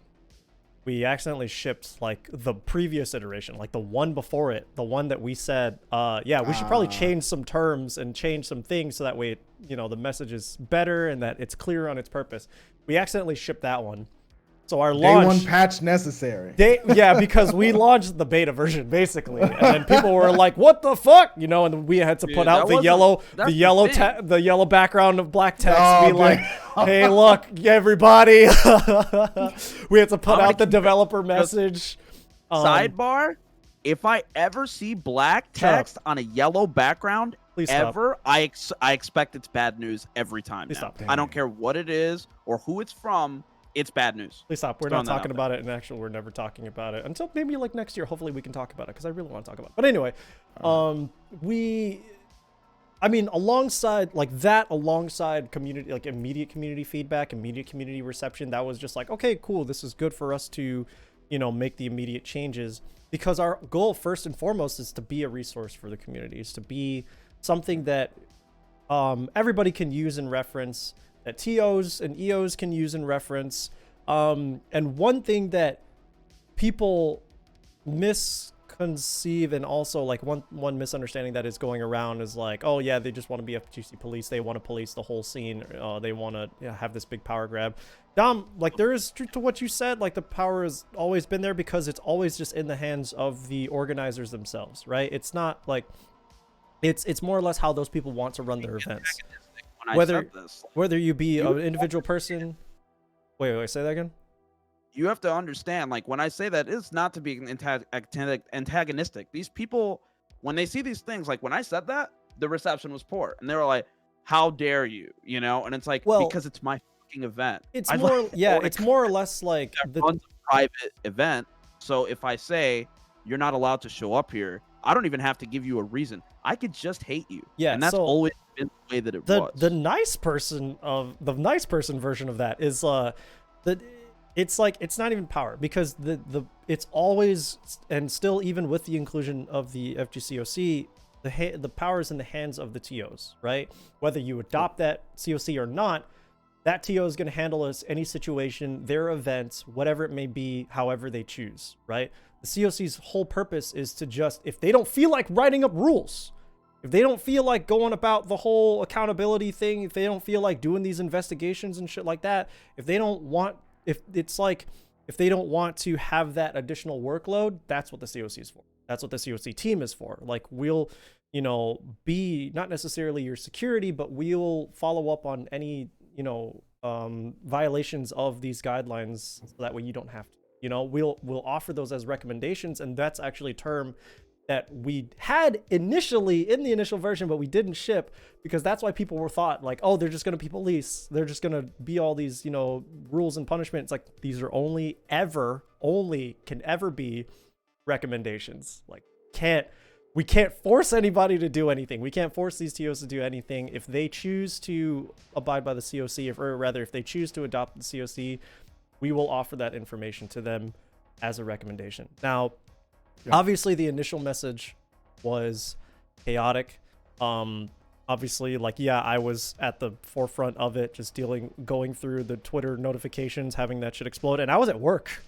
We accidentally shipped like the previous iteration, like the one before it, the one that we said, yeah, we should probably change some terms and change some things so that way, you know, the message is better and that it's clear on its purpose. We accidentally shipped that one. So our launch, day one patch necessary. Yeah, because we launched the beta version basically, and then people were like, "What the fuck?" You know, and we had to put out the yellow background of black text, to be like, "Hey, look, everybody." We had to put out the developer message. Sidebar: if I ever see black text on a yellow background, I expect it's bad news every time. Please stop. I don't care what it is or who it's from. It's bad news. Please stop. We're not talking about it. And actually, we're never talking about it until maybe like next year. Hopefully we can talk about it because I really want to talk about it. But anyway, I mean, alongside community, like immediate community feedback, immediate community reception, that was just like, okay, cool. This is good for us to, you know, make the immediate changes, because our goal first and foremost is to be a resource for the community, is to be something that everybody can use and reference, that TOs and EOs can use and reference. And one thing that people misconceive, and also like one misunderstanding that is going around, is like, oh yeah, they just want to be FGC police, they want to police the whole scene, they want to have this big power grab. Dom, like, there is truth to what you said. Like, the power has always been there because it's always just in the hands of the organizers themselves, right? It's not like it's more or less how those people want to run their events. Whether you be an individual person. Wait, say that again. You have to understand, like, when I say that, it's not to be antagonistic. These people, when they see these things, like when I said that, the reception was poor, and they were like, "How dare you?" You know, and it's like, well, because it's my fucking event. It's it's more or less like runs a private event. So if I say you're not allowed to show up here, I don't even have to give you a reason. I could just hate you. Yeah, and that's always been the way that it was. The nice person version of that is it's like, it's not even power, because it's always, and still even with the inclusion of the FGCOC, the power is in the hands of the TOs, right? Whether you adopt that COC or not, that TO is going to handle any situation, their events, whatever it may be, however they choose, right? The COC's whole purpose is to just, if they don't feel like writing up rules, if they don't feel like going about the whole accountability thing, if they don't feel like doing these investigations and shit like that, if they don't want to have that additional workload, that's what the COC is for. That's what the COC team is for. Like, we'll, you know, be not necessarily your security, but we'll follow up on any, you know, violations of these guidelines, so that way you don't have to. You know, we'll offer those as recommendations, and that's actually a term that we had initially in the initial version, but we didn't ship because that's why people were thought like, oh, they're just going to be police. They're just going to be all these, rules and punishments. Like these are only can ever be recommendations. Like we can't force anybody to do anything. We can't force these TOs to do anything. If they choose to abide by the COC, or rather if they choose to adopt the COC, we will offer that information to them as a recommendation. Now, obviously the initial message was chaotic. Obviously, I was at the forefront of it, just going through the Twitter notifications, having that shit explode. And I was at work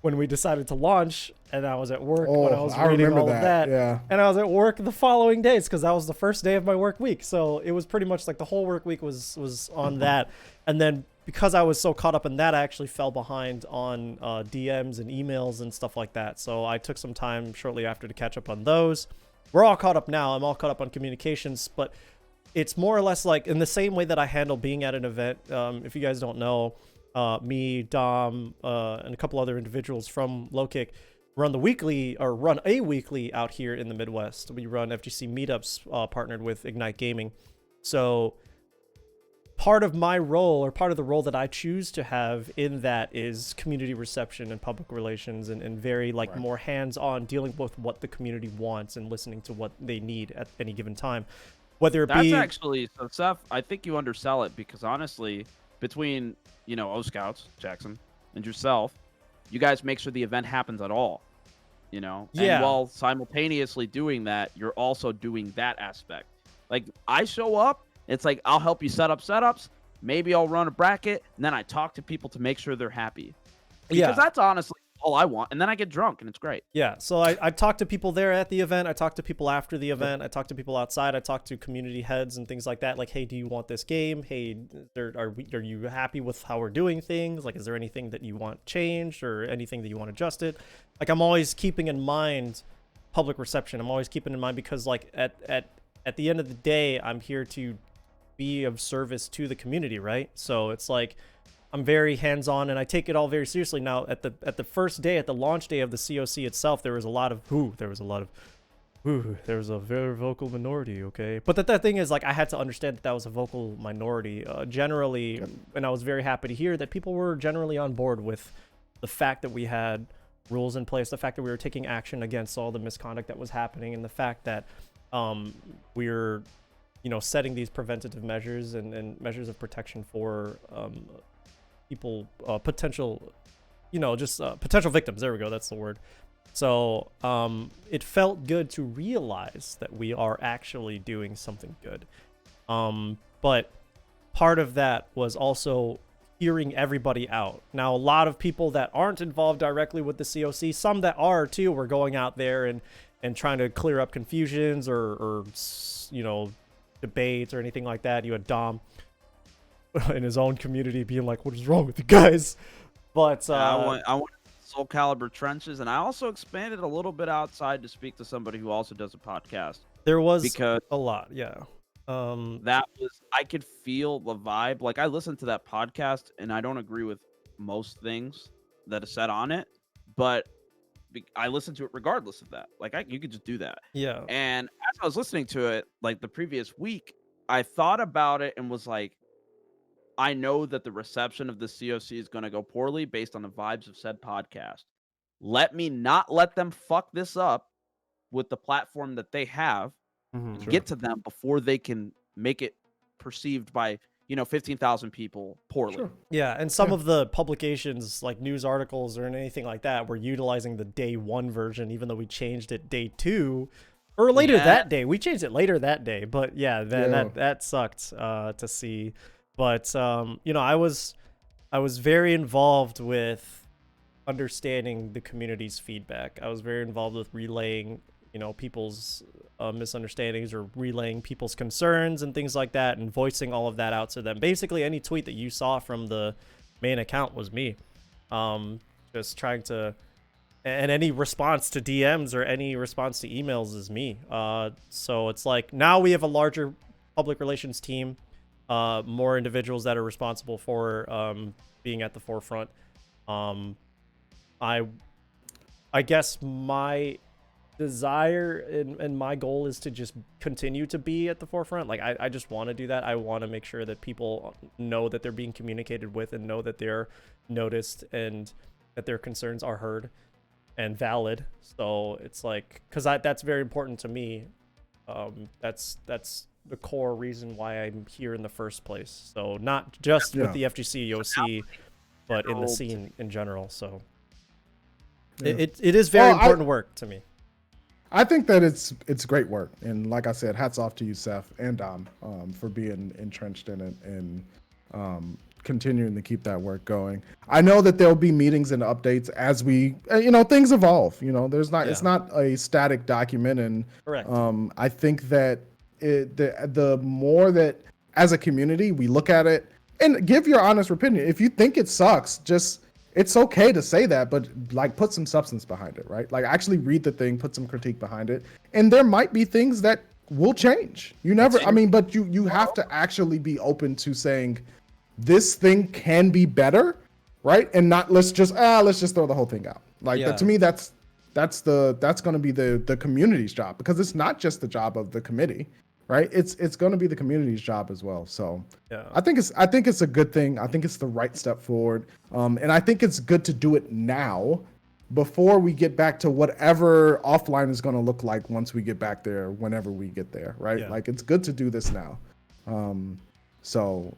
when we decided to launch, and I was at work when I was reading all of that. Yeah. And I was at work the following days because that was the first day of my work week. So it was pretty much like the whole work week was on that. And then because I was so caught up in that, I actually fell behind on DMs and emails and stuff like that. So I took some time shortly after to catch up on those. We're all caught up now. I'm all caught up on communications, but it's more or less like in the same way that I handle being at an event. If you guys don't know, me, Dom, and a couple other individuals from Low Kick run a weekly out here in the Midwest. We run FGC meetups partnered with Ignite Gaming. So part of my role, or part of the role that I choose to have in that, is community reception and public relations, and very more hands-on, dealing with what the community wants and listening to what they need at any given time. Whether it be... That's actually... So, Seth, I think you undersell it because, honestly, between, O-Scouts, Jackson, and yourself, you guys make sure the event happens at all, Yeah. And while simultaneously doing that, you're also doing that aspect. Like, I show up, it's like, I'll help you set up setups. Maybe I'll run a bracket, and then I talk to people to make sure they're happy. Because that's honestly all I want. And then I get drunk, and it's great. Yeah, so I talk to people there at the event. I talk to people after the event. I talk to people outside. I talk to community heads and things like that. Like, hey, do you want this game? Hey, are you happy with how we're doing things? Like, is there anything that you want changed or anything that you want adjusted? Like, I'm always keeping in mind public reception. I'm always keeping in mind because, like, at the end of the day, I'm here to be of service to the community, right? So it's like I'm very hands-on and I take it all very seriously. Now at the first day, at the launch day of the COC itself, there was a very vocal minority, okay? But that thing is, like, I had to understand that was a vocal minority. Generally, and I was very happy to hear that people were generally on board with the fact that we had rules in place, the fact that we were taking action against all the misconduct that was happening, and the fact that we're setting these preventative measures and measures of protection for people, potential victims. There we go. That's the word. So it felt good to realize that we are actually doing something good. But part of that was also hearing everybody out. Now, a lot of people that aren't involved directly with the COC, some that are too, were going out there and trying to clear up confusions or debates or anything like that. You had Dom in his own community being like, what is wrong with you guys? But I went Soul Calibur trenches, and I also expanded a little bit outside to speak to somebody who also does a podcast. There was a lot, yeah. I could feel the vibe. Like, I listened to that podcast, and I don't agree with most things that is said on it, but I listened to it regardless of that. Like, you could just do that. Yeah. And as I was listening to it, like the previous week, I thought about it and was like, I know that the reception of the COC is going to go poorly based on the vibes of said podcast. Let me not let them fuck this up with the platform that they have, and get to them before they can make it perceived by 15,000 people poorly. Sure. Yeah, and some of the publications, like news articles or anything like that, were utilizing the day 1 version, even though we changed it day 2 or later that day. We changed it later that day, but that sucked to see. But I was very involved with understanding the community's feedback. I was very involved with relaying people's misunderstandings or relaying people's concerns and things like that, and voicing all of that out to them. Basically, any tweet that you saw from the main account was me. Just trying to, and any response to DMs or any response to emails is me. So it's like now we have a larger public relations team, more individuals that are responsible for being at the forefront. I guess my desire and my goal is to just continue to be at the forefront. Like I just want to do that. I want to make sure that people know that they're being communicated with and know that they're noticed and that their concerns are heard and valid. So it's like, because that's very important to me. That's the core reason why I'm here in the first place. So not just with the FGC OC, but in the scene in general. So it is very important work to me. I think that it's great work, and like I said, hats off to you, Seth and Dom, for being entrenched in it and continuing to keep that work going. I know that there'll be meetings and updates as we, things evolve. It's not a static document, and Correct. I think that the more that as a community we look at it and give your honest opinion. If you think it sucks, it's okay to say that, but like put some substance behind it, right? Like actually read the thing, put some critique behind it, and there might be things that will change. But you have to actually be open to saying this thing can be better, right? And not let's just throw the whole thing out. To me, that's going to be the community's job, because it's not just the job of the committee, right? It's going to be the community's job as well. So I think it's a good thing. I think it's the right step forward. And I think it's good to do it now before we get back to whatever offline is going to look like once we get back there, whenever we get there, right? Yeah. Like it's good to do this now. So,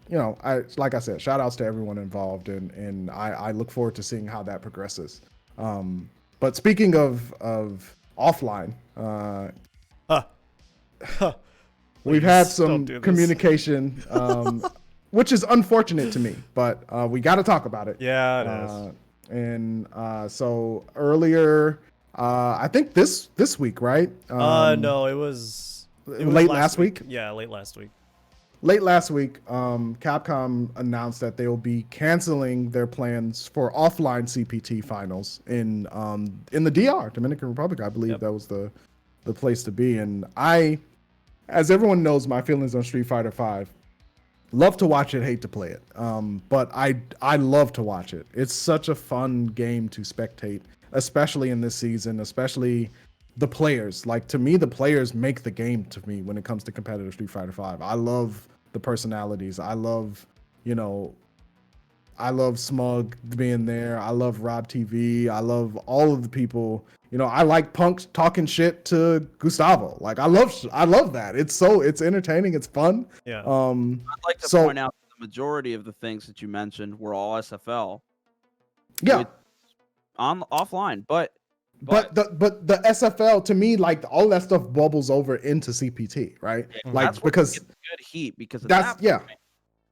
like I said, shout outs to everyone involved, and I look forward to seeing how that progresses. But speaking of offline, we've had some communication, which is unfortunate to me, but we got to talk about it. Yeah, it is. And so earlier, I think this week, right? No, it was late last week. Yeah, late last week. Late last week, Capcom announced that they will be canceling their plans for offline CPT finals in the DR, Dominican Republic. I believe that was the place to be. And as everyone knows, my feelings on Street Fighter V. Love to watch it, hate to play it. But I love to watch it. It's such a fun game to spectate, especially in this season, especially the players. Like, to me, the players make the game to me when it comes to competitive Street Fighter V. I love the personalities. I love Smug being there. I love Rob TV. I love all of the people. I like Punk talking shit to Gustavo. Like, I love that. It's entertaining. It's fun. Yeah. I'd like to point out that the majority of the things that you mentioned were all SFL. Yeah. On offline, but the SFL, to me, like, all that stuff bubbles over into CPT, right? Yeah, like, because good heat, because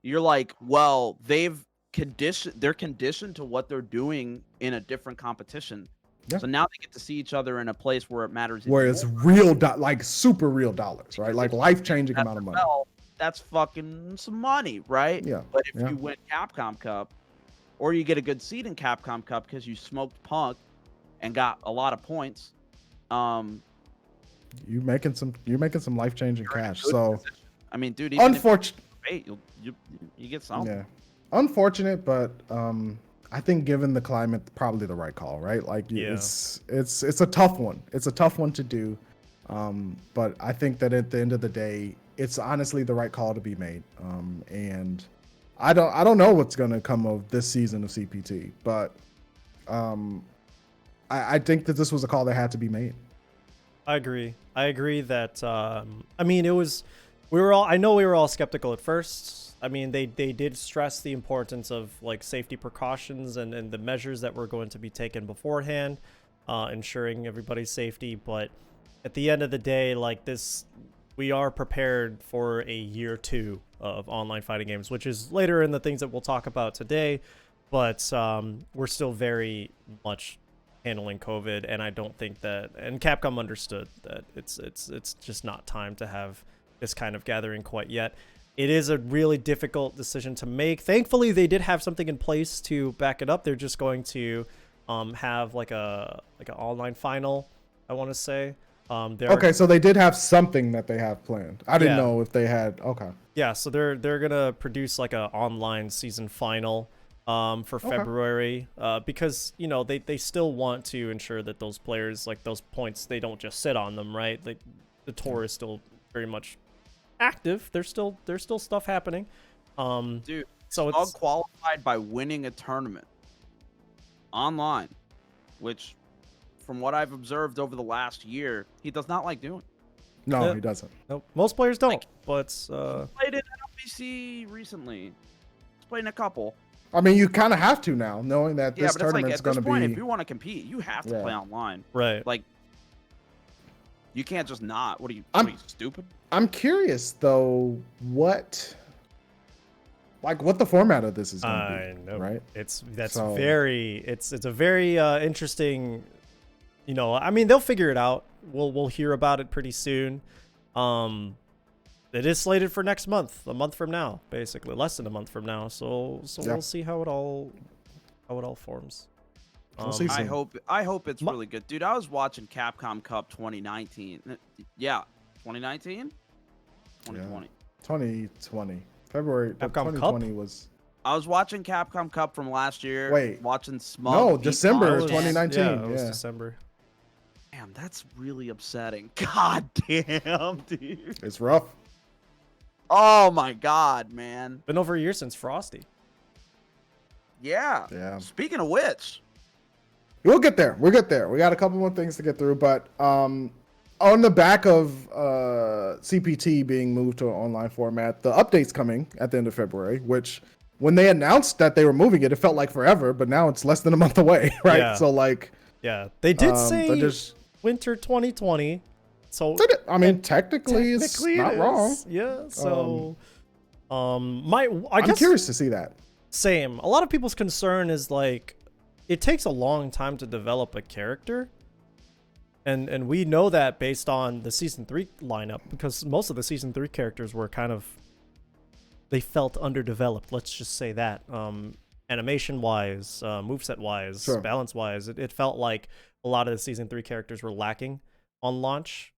you're like, well, they're conditioned to what they're doing in a different competition. Yeah. So now they get to see each other in a place where it matters. Where it's real, like super real dollars, right? Like life-changing amount of money. That's fucking some money, right? Yeah. But if you win Capcom Cup, or you get a good seed in Capcom Cup because you smoked Punk and got a lot of points, you're making some life-changing cash. So position. I mean, dude, even unfortunate, you get something. Yeah, unfortunate, but I think given the climate, probably the right call, right? Like, it's a tough one. It's a tough one to do, but I think that at the end of the day, it's honestly the right call to be made. And I don't know what's gonna come of this season of CPT, but I think that this was a call that had to be made. I agree that I mean, I know we were all skeptical at first. I mean, they did stress the importance of like safety precautions and the measures that were going to be taken beforehand, ensuring everybody's safety. But at the end of the day, like this, we are prepared for a year 2 of online fighting games, which is later in the things that we'll talk about today. But we're still very much handling COVID, and I don't think that, and Capcom understood that it's just not time to have this kind of gathering quite yet. It is a really difficult decision to make. Thankfully, they did have something in place to back it up. They're just going to have like an online final, I want to say. So they did have something that they have planned. I didn't know if they had. Okay. Yeah, so they're gonna produce like a online season final, for February, because they still want to ensure that those players, like those points, they don't just sit on them, right? Like the tour is still very much active. There's still stuff happening. Dude, so Smug it's qualified by winning a tournament online, which, from what I've observed over the last year, he does not like doing. No, Yeah. he doesn't. nope, most players don't. Like, but Played in LPC recently. He's played in a couple. I mean, you kind of have to now, knowing that Yeah, this but it's like tournament's at going this to point, be. if you want to compete, you have to play online. right. Like, you can't just not. What are you stupid? I'm curious though, what the format of this is going to I be, know, right? it's a very interesting. I mean, they'll figure it out. We'll hear about it pretty soon. It is slated for next month, a month from now, basically less than a month from now. So Yeah. we'll see how it all forms. We'll see I soon. hope it's really good, dude. I was watching Capcom Cup 2019. Yeah, 2019, 2020. 2020 February. Capcom 2020 was. I was watching Capcom Cup from last year. Wait. Watching Smug. No, beat December Bob. 2019. Yeah, it was Yeah. December. Damn, that's really upsetting. God damn, dude. It's rough. Oh my god, man. Been over a year since Frosty. Yeah. Yeah. Speaking of which, We'll get there. We'll get there. We got a couple more things to get through, but on the back of CPT being moved to an online format, the update's coming at the end of February, which when they announced that they were moving it, it felt like forever, but now it's less than a month away, right? Yeah. So like, Yeah, they did say they're just, winter 2020. So I mean, technically it's not wrong. Yeah. So, I'm I'm curious to see that. Same. A lot of people's concern is like, it takes a long time to develop a character. And we know that based on the season 3 lineup, because most of the season 3 characters were they felt underdeveloped. Let's just say that. Animation wise, moveset wise, Sure. balance wise, it felt like a lot of the season 3 characters were lacking on launch.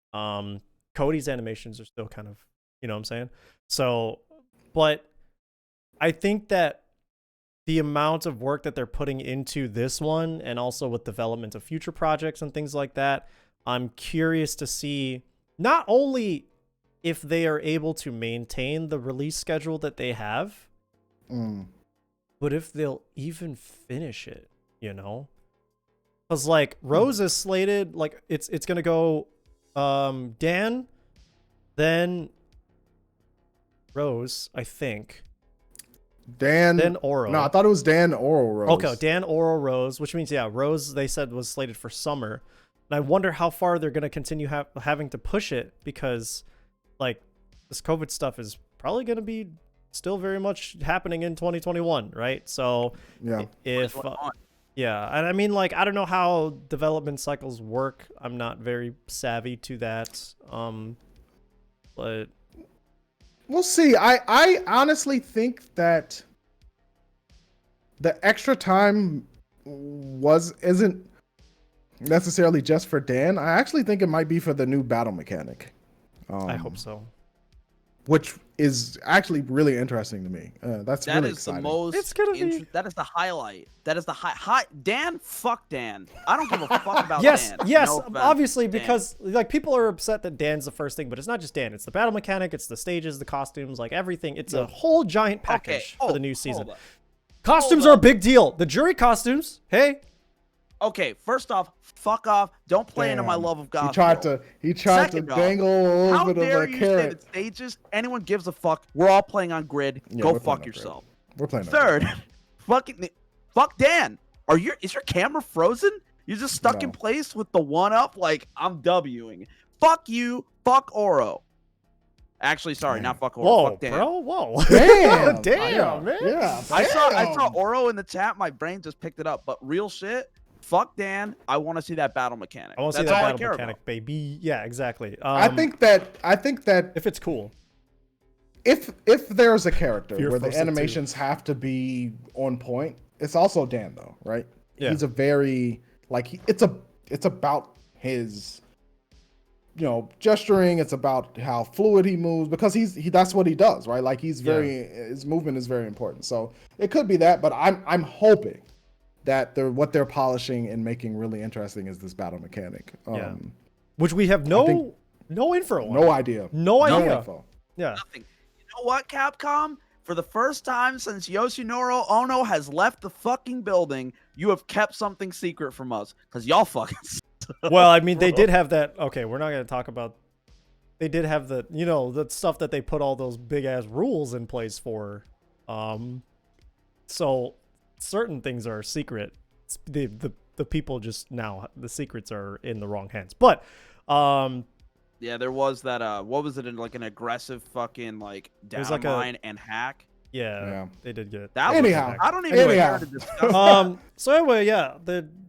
Cody's animations are still kind of, you know what I'm saying? So, but I think that the amount of work that they're putting into this one, and also with development of future projects and things like that, I'm curious to see not only if they are able to maintain the release schedule that they have, but if they'll even finish it, Because like Rose is slated, like it's gonna go Dan, then Rose, I think. Dan. Then Oro. No, I thought it was Dan Oro Rose. Okay, Dan, Oro, Rose, which means, yeah, Rose, they said, was slated for summer. And I wonder how far they're going to continue having to push it, because, like, this COVID stuff is probably going to be still very much happening in 2021, right? So, Yeah. if... yeah, and I mean, like, I don't know how development cycles work. I'm not very savvy to that. But... We'll see. I honestly think that the extra time isn't necessarily just for Dan. I actually think it might be for the new battle mechanic. I hope so. Which is actually really interesting to me. That's that really is exciting. the most. It's gonna be. That is the highlight. That is the high. Dan, fuck Dan. I don't give a fuck about Yes, Dan. yes, No offense, obviously, Dan. because like people are upset that Dan's the first thing, but it's not just Dan. It's the battle mechanic, it's the stages, the costumes, like everything. It's a whole giant package for the new season. Costumes are a big deal. The jury costumes, hey. Okay, first off, fuck off. Don't play into my Damn. love of God. He tried Second to off, dangle a little how bit dare of a you say carrot. that stages? Anyone gives a fuck? We're all playing on grid. Yeah, Go we're playing fuck on grid. yourself. We're playing. Third, fuck Dan. Is your camera frozen? You're just stuck in place with the one up. Like, I'm Wing. Fuck you. Fuck Oro. Actually, sorry, not fuck Oro. Whoa, fuck Dan. bro, whoa. Damn, Damn, man. Yeah, I saw damn. Oro in the chat. My brain just picked it up. But real shit, fuck Dan. I want to see that battle mechanic. I want to see That's that all I battle care mechanic, about. baby. Yeah, exactly. I think that if it's cool. if there's a character Fear where the Force it too. animations have to be on point, it's also Dan though, right? Yeah. He's a very it's about his gesturing. It's about how fluid he moves because that's what he does, right? Like his movement is very important. So it could be that, but I'm hoping that what they're polishing and making really interesting is this battle mechanic. Which we have no info on. No idea. No idea. Info. Yeah. Nothing. You know what, Capcom? For the first time since Yoshinori Ono has left the fucking building, you have kept something secret from us because y'all fucking. Well, I mean, they did have that. Okay, we're not going to talk about. They did have the stuff that they put all those big ass rules in place for. So certain things are secret. The people just now the secrets are in the wrong hands. But yeah, there was that. What was it? Like an aggressive fucking down line and hack. Yeah, they did get it. That anyhow, I don't even care to discuss. So anyway, yeah,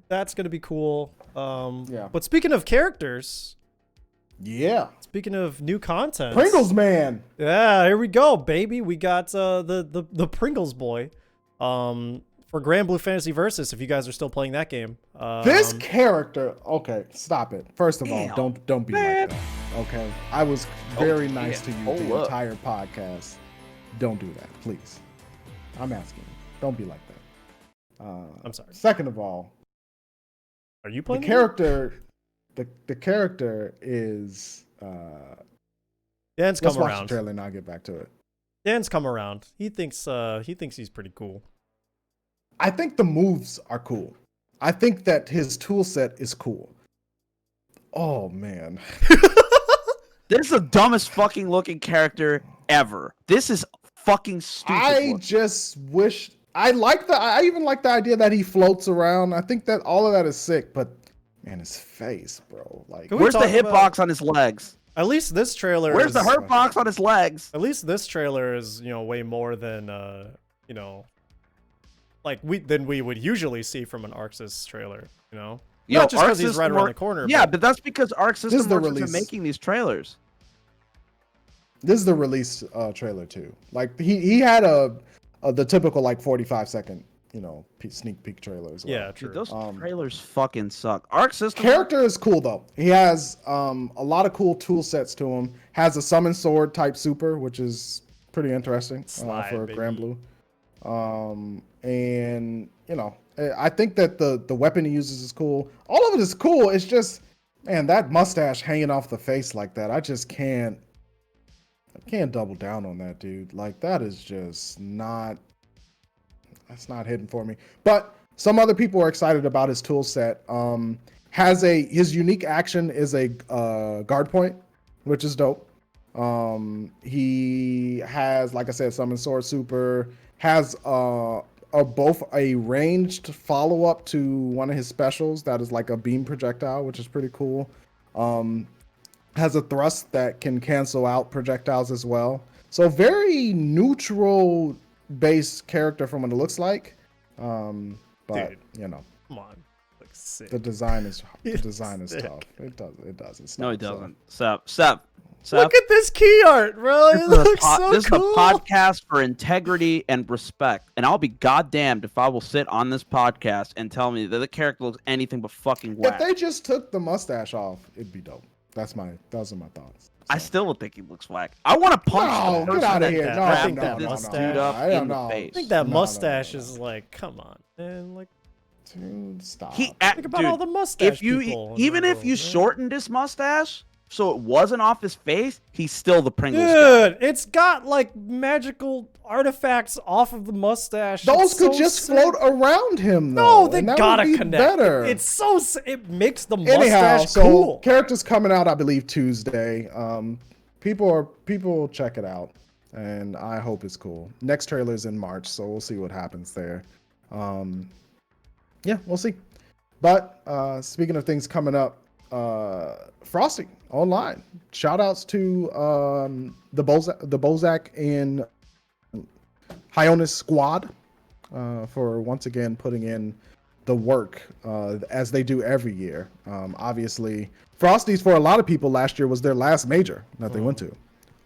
that's gonna be cool. Yeah. But speaking of characters, speaking of new content, Pringles Man. Yeah, here we go, baby. We got the Pringles boy. For Grand Blue Fantasy Versus, if you guys are still playing that game. This character, okay, stop it. First of all, don't be like that. Okay, I was very nice to you the entire podcast. Don't do that, please. I'm asking you. Don't be like that. I'm sorry. Second of all, are you playing the character? The character is. Dan's come around. Let's watch the trailer and I'll get back to it. Dan's come around. He thinks he's pretty cool. I think the moves are cool. I think that his tool set is cool. Oh man. This is the dumbest fucking looking character ever. This is fucking stupid. I just wish I even like the idea that he floats around. I think that all of that is sick, but man, his face, bro. Like where's the hitbox on his legs? At least this trailer Where's the hitbox on his legs? At least this trailer is, way more than than we would usually see from an Arc Sys trailer, Not just because he's right around the corner. Yeah, but that's because Arc System are making these trailers. This is the release trailer too. Like he had the typical 45-second sneak peek trailer as well. Yeah, true. Dude, those trailers fucking suck. Arc System character is cool though. He has a lot of cool tool sets to him. Has a summon sword type super, which is pretty interesting for Grand Blue. And I think that the weapon he uses is cool. All of it is cool. It's just, man, that mustache hanging off the face like that. I just can't double down on that, dude. Like that is just not. That's not hitting for me. But some other people are excited about his tool set. His unique action is a guard point, which is dope. He has, like I said, summon sword super. Has both a ranged follow-up to one of his specials that is like a beam projectile, which is pretty cool. Has a thrust that can cancel out projectiles as well. So very neutral base character from what it looks like. But dude, come on. Looks sick. The design is tough. It does. It's no, not, it doesn't. Sup. Look at this key art, bro. It looks so cool. This is a podcast for integrity and respect, and I'll be goddamned if I will sit on this podcast and tell me that the character looks anything but fucking whack. If they just took the mustache off, it'd be dope. Those are my thoughts. So. I still would think he looks whack. I want to punch the person get out of here. that think that this mustache. dude up in the face. I think that mustache is like, come on, man. Like, dude, stop. think about all the mustache people. Even if you shortened his mustache so it wasn't off his face, he's still the Pringles guy. Dude, it's got like magical artifacts off of the mustache. Those could just float around him, though. No, they gotta connect. Better. It makes the mustache cool. Characters coming out, I believe, Tuesday. People check it out, and I hope it's cool. Next trailer is in March, so we'll see what happens there. Yeah, we'll see. But speaking of things coming up, Frosty Online. Shout outs to the Bozak and Hyonis squad for once again putting in the work as they do every year. Obviously, Frosty's for a lot of people last year was their last major that they went to.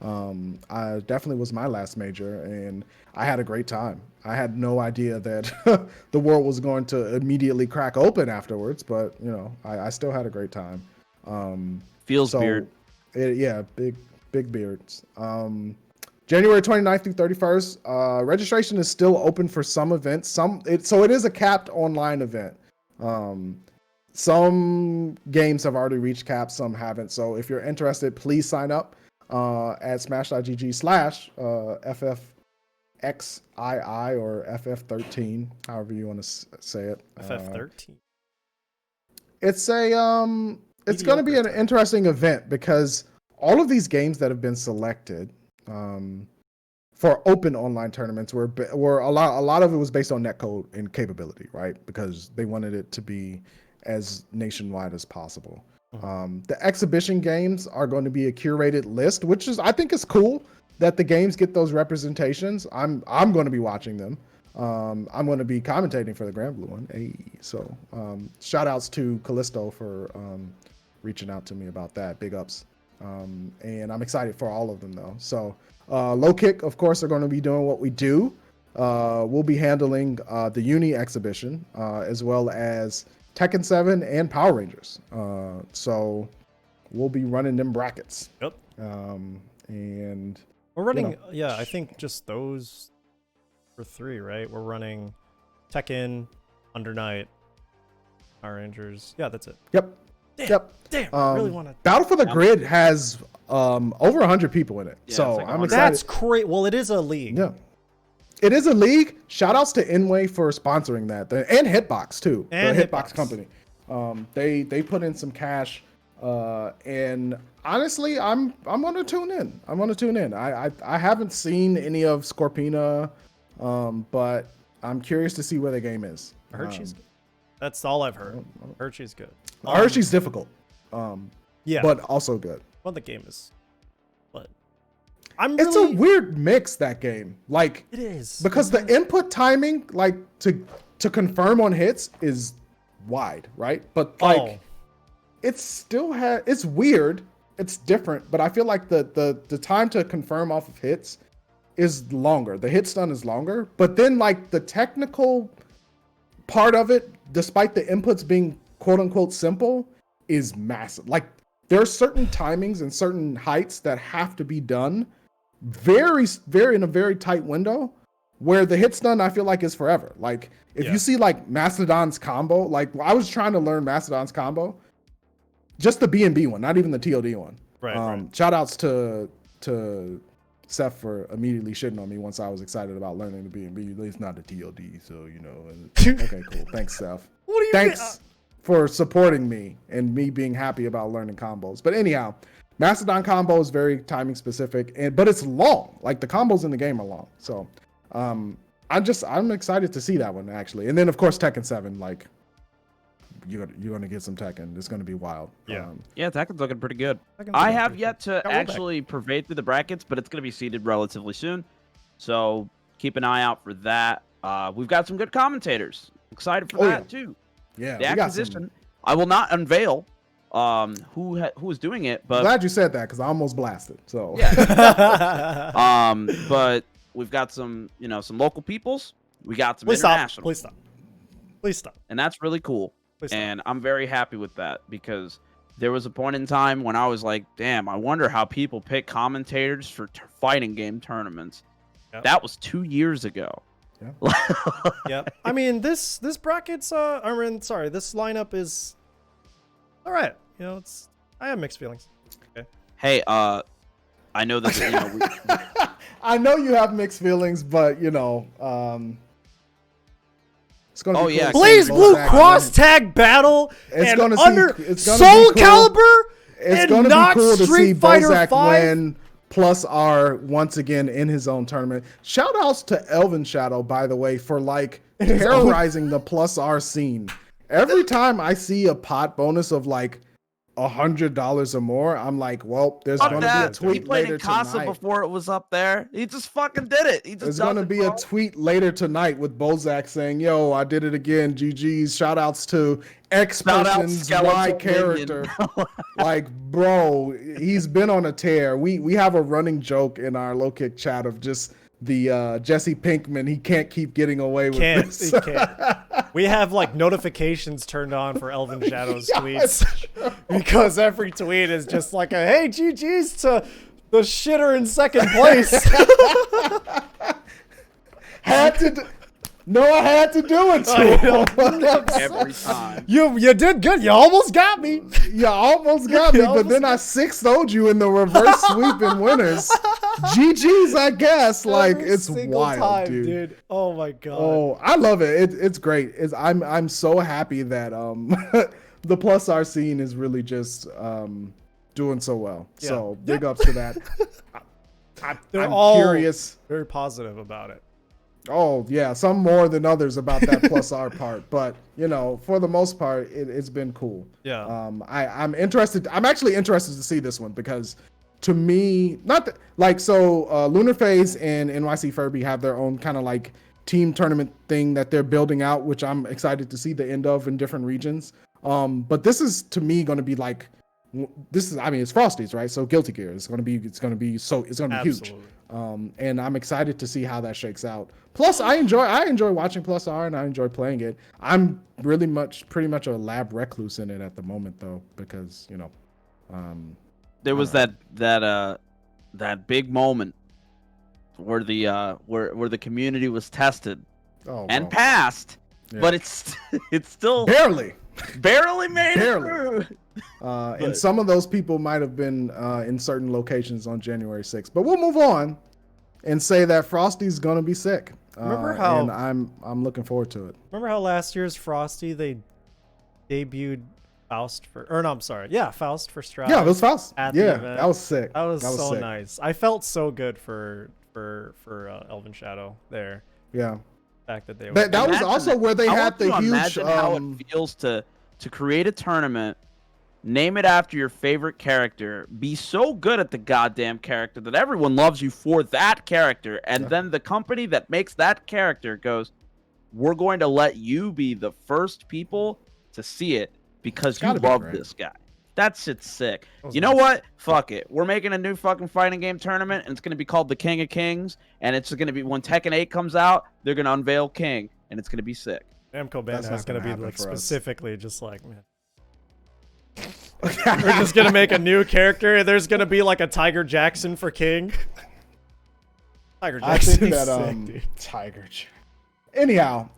I definitely was my last major, and I had a great time. I had no idea that the world was going to immediately crack open afterwards, but I still had a great time. Feels weird. Yeah, big beards. January 29th through 31st. Registration is still open for some events. So it is a capped online event. Some games have already reached caps, some haven't. So if you're interested, please sign up at smash.gg/FFXII or FF13, however you want to say it. FF13. It's going to be an interesting event because all of these games that have been selected for open online tournaments were a lot of it was based on netcode and capability, right? Because they wanted it to be as nationwide as possible. The exhibition games are going to be a curated list, which I think is cool that the games get those representations. I'm going to be watching them. I'm going to be commentating for the Grand Blue one. Hey, so shout outs to Callisto for reaching out to me about that. Big ups. And I'm excited for all of them though. So Low Kick, of course, are going to be doing what we do. We'll be handling the Uni exhibition as well as Tekken 7 and Power Rangers. So we'll be running them brackets. Yep. And we're running, I think just those for 3, right? We're running Tekken, Under Night, Power Rangers. Yeah, that's it. Yep. Damn, I really want to. Battle for the Grid has over 100 people in it. Yeah, so like I'm excited. That's great. Well, it is a league. Yeah. It is a league. Shout outs to Inway for sponsoring that. And Hitbox too. And the Hitbox company. They put in some cash. And honestly, I'm gonna tune in. I haven't seen any of Scorpina, but I'm curious to see where the game is. I heard she's good. That's all I've heard. I heard she's good. I heard she's difficult. Yeah. But also good. Well, the game is. But it's a weird mix, that game. Like, it is. Because the input timing, like to confirm on hits is wide, right? But like it's still it's weird. It's different, but I feel like the time to confirm off of hits is longer. The hit stun is longer, but then like the technical part of it, despite the inputs being quote unquote simple, is massive. Like there are certain timings and certain heights that have to be done very in a very tight window, where the hit stun I feel like is forever. Like if you see like Mastodon's combo, like I was trying to learn Mastodon's combo, just the B&B one, not even the TOD one. Right. Shout outs to Seth for immediately shitting on me once I was excited about learning the B&B. It's not the TOD, so you know. Okay, cool. Thanks, Seth. What do you Thanks for supporting me and me being happy about learning combos. But anyhow, Mastodon combo is very timing specific, but it's long. Like the combos in the game are long. So I'm excited to see that one actually. And then of course Tekken 7, like you're gonna get some Tekken. It's gonna be wild. Yeah. Tekken's looking pretty good. Tekken's I looking have pretty yet to actually pervade through the brackets, but it's gonna be seeded relatively soon. So keep an eye out for that. We've got some good commentators. Excited for that too. Yeah. The acquisition. I will not unveil who is doing it, but glad you said that because I almost blasted. So yeah. But we've got some local peoples. We got some international. Please stop. And that's really cool. And I'm very happy with that because there was a point in time when I was like, damn, I wonder how people pick commentators for fighting game tournaments. Yep. That was 2 years ago. Yeah. Yep. I mean, this bracket's this lineup is all right. You know, I have mixed feelings. Okay. Hey, I know that I know you have mixed feelings, but it's gonna be cool. Blaze Blue cross tag battle it's and gonna Soul Calibur it's and gonna be cool to see Street Fighter Bozak 5 win plus R once again in his own tournament. Shout outs to Elvin Shadow, by the way, for like terrorizing the plus R scene. Every time I see a pot bonus of like $100 or more, I'm like, well, there's going to be a tweet later tonight. He played in Casa before it was up there. He just fucking did it. There's going to be a tweet later tonight with Bozak saying, yo, I did it again. GG's. Shout outs to X person's Y character. Like, bro, he's been on a tear. We have a running joke in our low kick chat of just Jesse Pinkman. He can't keep getting away with this. He can't. We have like notifications turned on for Elvin Shadow's tweets because every tweet is just like a hey GG's to the shitter in second place. Noah had to do it to him. Every time. You did good. You almost got me. You almost got me, but then I 6-0'd you in the reverse sweep in winners. GG's, I guess. Like Every it's single wild, time, dude. Oh my god. Oh, I love it. It's great. I'm so happy that the plus R scene is really just doing so well. Yeah. So big ups to that. They're I'm all curious. very positive about it. Oh yeah, some more than others about that plus R part, but you know, for the most part, it's been cool. Yeah. I'm interested. I'm actually interested to see this one because, to me, not that, like so. Lunar Phase and NYC Furby have their own kind of like team tournament thing that they're building out, which I'm excited to see the end of in different regions. But this is to me going to be like, this is, I mean, it's Frosty's, right? So Guilty Gear is going to be huge. Absolutely. And I'm excited to see how that shakes out. Plus, I enjoy watching Plus R and I enjoy playing it. I'm pretty much a lab recluse in it at the moment though, because you know, there was that big moment where the community was tested and passed, but it's still barely made it through. And some of those people might have been in certain locations on January 6th. But we'll move on and say that Frosty's gonna be sick. Remember how? And I'm looking forward to it. Remember how last year's Frosty they debuted Faust for Stride. Yeah, it was Faust. At the Yeah, event. that was sick. That was so sick. nice. I felt so good for Elvin Shadow there. Yeah. The fact that they That was also where they had the huge. Imagine how it feels to create a tournament, name it after your favorite character, be so good at the goddamn character that everyone loves you for that character, and then the company that makes that character goes, we're going to let you be the first people to see it because you love this guy. That shit's sick. You know what? Fuck it. We're making a new fucking fighting game tournament, and it's going to be called the King of Kings, and it's going to be, when Tekken 8 comes out, they're going to unveil King, and it's going to be sick. Namco Bandai is going to be like specifically just like, man. We're We're just gonna make a new character, and there's gonna be like a Tiger Jackson for King. Tiger Jackson. I think that Tiger. Anyhow,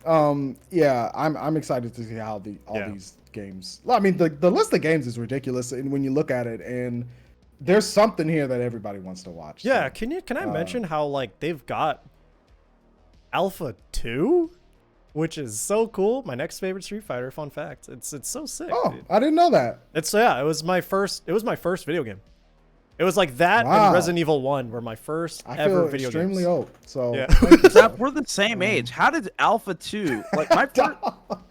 yeah, I'm excited to see how these games. I mean, the list of games is ridiculous, and when you look at it, and there's something here that everybody wants to watch. Yeah, so, can I mention how like they've got Alpha 2? Which is so cool. My next favorite Street Fighter. Fun fact. It's so sick. Oh, dude. I didn't know that. It was my first video game. It was like that and Resident Evil 1 were my first ever video games. Extremely old. So yeah. We're the same age. How did Alpha 2? Like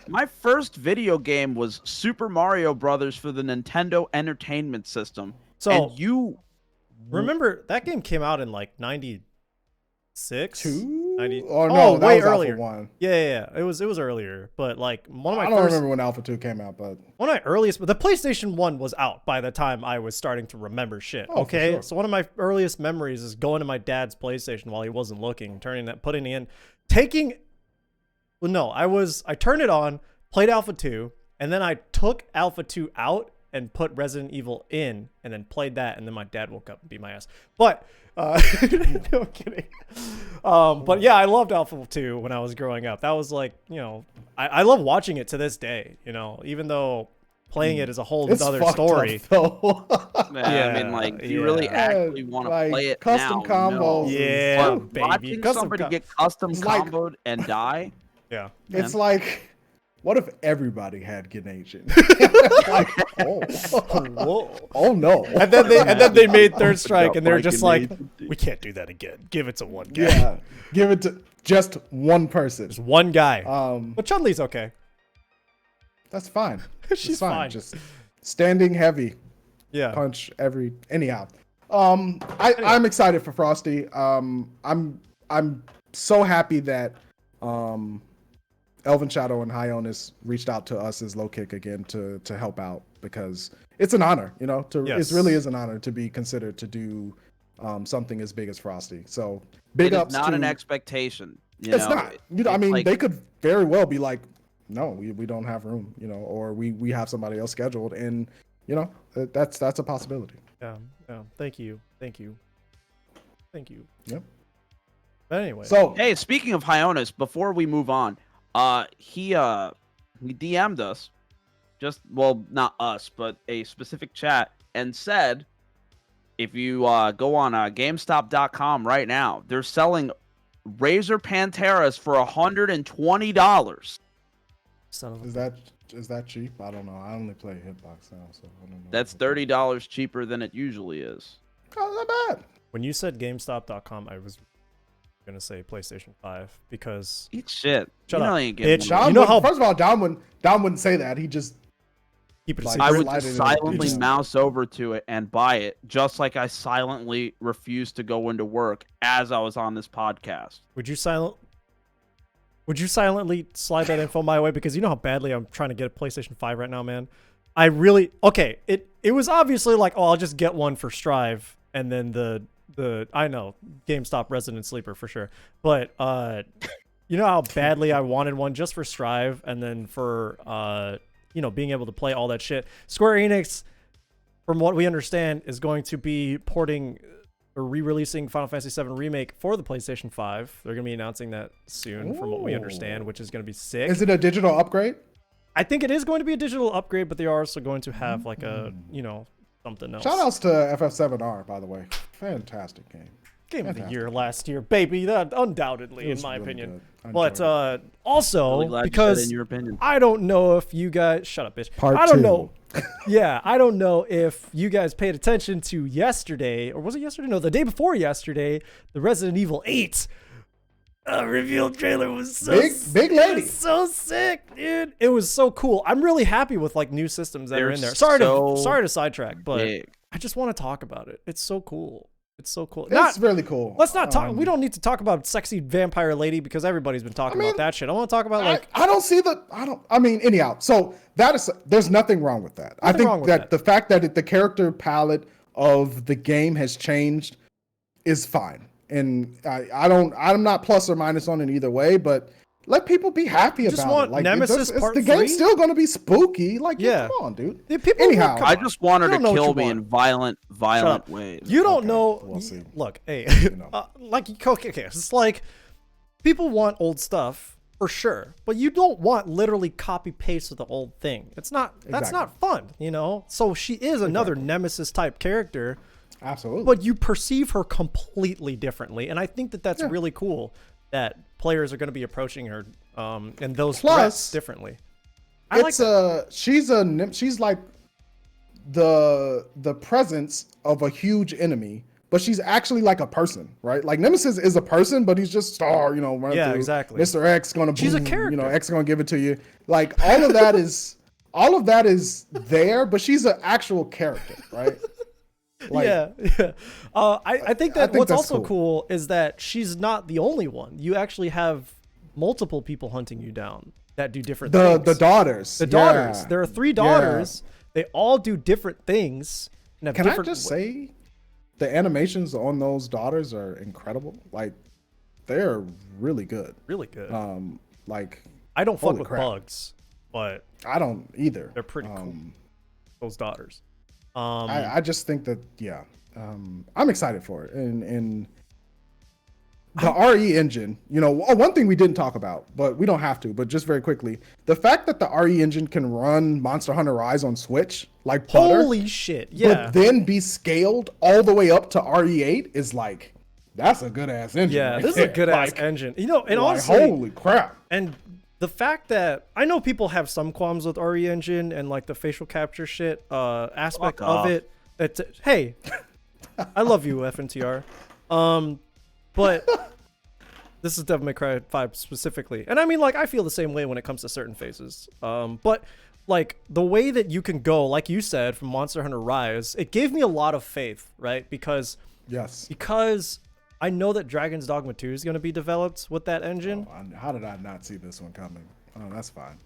my first video game was Super Mario Brothers for the Nintendo Entertainment System. So and you remember that game came out in like 96? 2? 90. Oh no, that way was earlier. Alpha 1. Yeah. It was earlier, but like one of my I don't remember when Alpha 2 came out, but one of my earliest, but the PlayStation 1 was out by the time I was starting to remember shit. Oh, okay, sure. so one of my earliest memories is going to my dad's PlayStation while he wasn't looking, putting in, taking. Well, no, I turned it on, played Alpha 2, and then I took Alpha 2 out and put Resident Evil in, and then played that, and then my dad woke up and beat my ass. But no kidding. But yeah, I loved Alpha 2 when I was growing up. That was like, you know, I love watching it to this day. You know, even though playing it is a whole other story. I mean, like, do you really actually want to play it custom now? combos? No. Yeah, But watching somebody get custom comboed and die. Yeah, it's like, what if everybody had Grenadian? Like, oh no! And then they made Third Strike, and they're just like, we can't do that again. Give it to one guy. Yeah, give it to just one person. Just one guy. But Chun-Li's okay. That's fine. She's fine. Just standing heavy. Yeah. Punch every. Anyhow, I'm excited for Frosty. I'm so happy that Elvin Shadow and Hyonis reached out to us as Low Kick again to help out, because it's an honor, you know. It really is an honor to be considered to do something as big as Frosty. So big It ups is not to an expectation. it's not. I mean, like, they could very well be like, no, we don't have room, or we have somebody else scheduled, and that's a possibility. Yeah. Thank you. Yep. But anyway. So hey, speaking of Hyonis, before we move on, he DM'd us, not us, but a specific chat, and said, if you go on GameStop.com right now, they're selling Razor Panteras for $120. Son of a is that cheap? I don't know. I only play Hitbox now, so I don't know. That's $30 cheaper than it usually is. Oh, not bad. When you said GameStop.com, I was gonna say PlayStation 5 because Eat shit. Shut you know up. I ain't getting Bitch. one. Dom You know wouldn't- how- First of all, Dom wouldn't say that. He just keep it a Like, secret. I would slide just it in. silently Just- mouse over to it and buy it, just like I silently refused to go into work as I was on this podcast. Would you silently slide that info my way? Because you know how badly I'm trying to get a PlayStation 5 right now, man. Okay, it was obviously like, oh, I'll just get one for Strive, and then the I know, GameStop resident sleeper for sure. But you know how badly I wanted one just for Strive, and then for being able to play all that shit. Square Enix, from what we understand, is going to be porting or re-releasing Final Fantasy VII Remake for the PlayStation 5. They're going to be announcing that soon, from what we understand, which is going to be sick. Is it a digital upgrade? I think it is going to be a digital upgrade, but they are also going to have like a, something else. Shout outs to FF7R, by the way. Fantastic game. Game of the year last year, baby. That undoubtedly, It in was my really opinion. good. I But enjoyed it. also, Really glad you said because in your opinion. I don't know if you guys... Shut up, bitch. Part I don't two. know. Yeah, I don't know if you guys paid attention to yesterday, or was it yesterday? No, the day before yesterday, the Resident Evil 8 reveal trailer was so Big lady. it was so sick, dude. It was so cool. I'm really happy with like new systems that are They're in there. so Sorry to sidetrack, but big. I just want to talk about it. It's so cool. It's so cool. It's really cool. Let's not talk. We don't need to talk about sexy vampire lady because everybody's been talking about that shit. I want to talk about like. I don't see the. I mean, anyhow. So there's nothing wrong with that. I think that the fact that the character palette of the game has changed is fine, and I'm not plus or minus on it either way, but let people be happy just about want it. Like Nemesis Part the 3? game's still gonna be spooky. Like, Yeah. come on, dude. Yeah, people Anyhow, come I on. just want her You to don't know what kill you me want. in violent up. ways. You don't Okay, know. we'll see. Look, hey, know. okay, it's like people want old stuff for sure, but you don't want literally copy paste of the old thing. It's not. That's Exactly. not fun, you know. So she is another Nemesis type character, Absolutely. but you perceive her completely differently, and I think that that's really cool that players are going to be approaching her and those threats differently. She's like the presence of a huge enemy, but she's actually like a person, right? Like Nemesis is a person, but he's just running through. Exactly. Mr. X gonna She's a boom, character. X gonna give it to you. Like all of that is there, but she's an actual character, right? Like, yeah. I think that think what's that's also cool is that she's not the only one. You actually have multiple people hunting you down that do different things. the daughters. The daughters. Yeah. There are 3 daughters. They all do different things. And have Can I different just say, the animations on those daughters are incredible. Like, they're really good. really good. Like, I don't fuck holy with crap. bugs, but I don't either. they're pretty cool. Those daughters. I just think that I'm excited for it, and the RE engine. One thing we didn't talk about, but we don't have to. But just very quickly, the fact that the RE engine can run Monster Hunter Rise on Switch like butter, Holy shit! Yeah. but then be scaled all the way up to RE8 is like, that's a good ass engine. Yeah, right this is a there. good ass Like, engine. And like, honestly, holy crap! and the fact that I know people have some qualms with RE engine and like the facial capture shit aspect Fuck of off. it. Hey, I love you, FNTR. But this is Devil May Cry 5 specifically. And I mean, like, I feel the same way when it comes to certain phases. But like the way that you can go, like you said, from Monster Hunter Rise, it gave me a lot of faith, right? Because I know that Dragon's Dogma 2 is going to be developed with that engine. How did I not see this one coming? Oh, that's fine.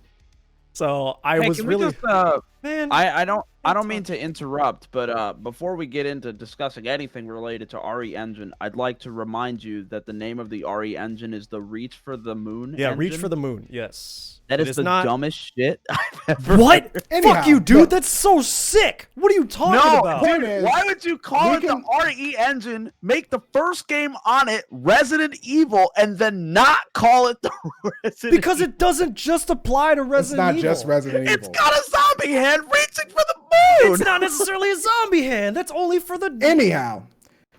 So I Hey, was can really. we just Man, I don't mean to interrupt, but before we get into discussing anything related to RE Engine, I'd like to remind you that the name of the RE Engine is the Reach for the Moon engine. Reach for the Moon. Yes. That It is the not... dumbest shit I've ever What? heard. Anyhow, Fuck you, dude. look- That's so sick. What are you talking No, about? point dude, is, why would you call we it can- the RE Engine, make the first game on it Resident Evil, and then not call it the Resident Because Evil? it doesn't just apply to It's Resident not Evil. just Resident It's Evil. got a zombie hand reaching for the moon! It's not necessarily a zombie hand. That's only for the... Anyhow,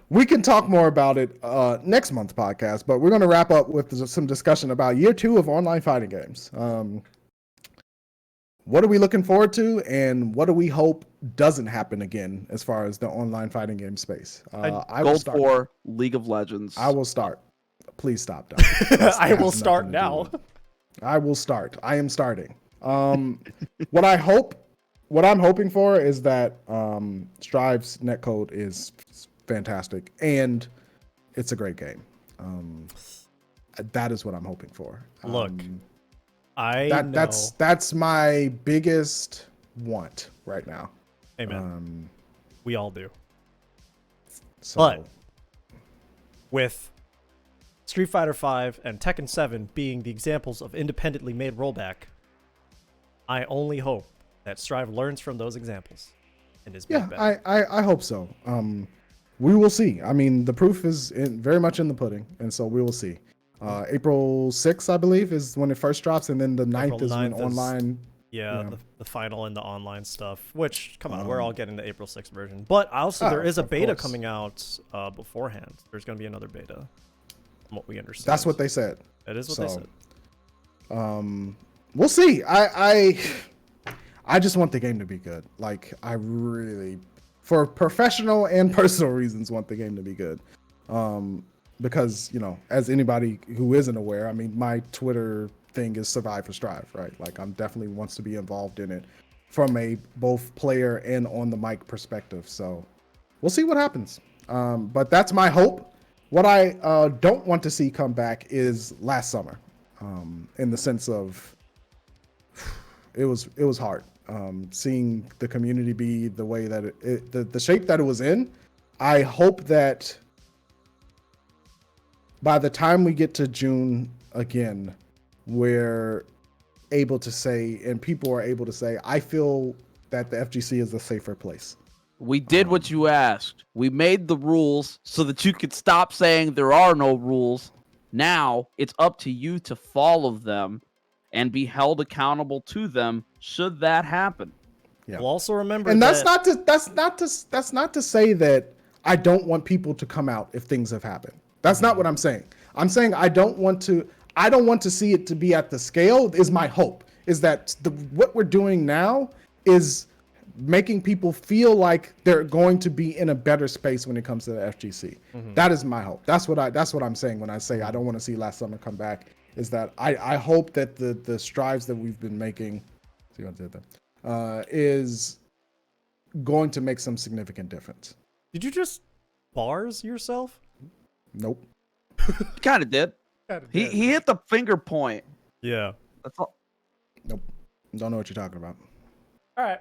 we can talk more about it next month's podcast, but we're going to wrap up with some discussion about year 2 of online fighting games. What are we looking forward to, and what do we hope doesn't happen again as far as the online fighting game space? I will Gold start. 4, League of Legends. I will start. Please stop, Doc. I will has start nothing to do now. with it. I will start. I am starting. What I'm hoping for is that Strive's netcode is fantastic and it's a great game. That is what I'm hoping for. Look, I know. That's my biggest want right now. Amen. We all do. So, But with Street Fighter V and Tekken 7 being the examples of independently made rollback, I only hope that Strive learns from those examples and is made yeah, better. I hope so. We will see. I mean, the proof is very much in the pudding, and so we will see. April 6th, I believe, is when it first drops, and then the 9th is when 9th is- online. Yeah, the final and the online stuff, which, come on, we're all getting the April 6th version. But also, there is a of beta course. coming out beforehand. There's going to be another beta, from what we understand. That's what they said. That is what they so, said. We'll see. I just want the game to be good. Like, I really, for professional and personal reasons, want the game to be good. Because, you know, as anybody who isn't aware, I mean, my Twitter thing is Survive for Strive, right? Like, I'm definitely wants to be involved in it from a both player and on the mic perspective. So we'll see what happens. But that's my hope. What I don't want to see come back is last summer, in the sense of it was hard. Seeing the community be the way that the shape that it was in. I hope that by the time we get to June again, we're able to say, and people are able to say, I feel that the FGC is a safer place. We did what you asked. We made the rules so that you could stop saying there are no rules. Now it's up to you to follow them and be held accountable to them should that happen. Yeah. We'll also remember And that... that's not to say that I don't want people to come out if things have happened. That's not what I'm saying. I'm saying I don't want to see it to be at the scale. Is my hope is that what we're doing now is making people feel like they're going to be in a better space when it comes to the FGC. That is my hope. That's what I'm saying when I say I don't want to see last summer come back. Is that I hope that the strides that we've been making, is going to make some significant difference. Did you just bars yourself? Nope. Kind of did. He hit the finger point. Yeah. That's all. Nope. Don't know what you're talking about. All right.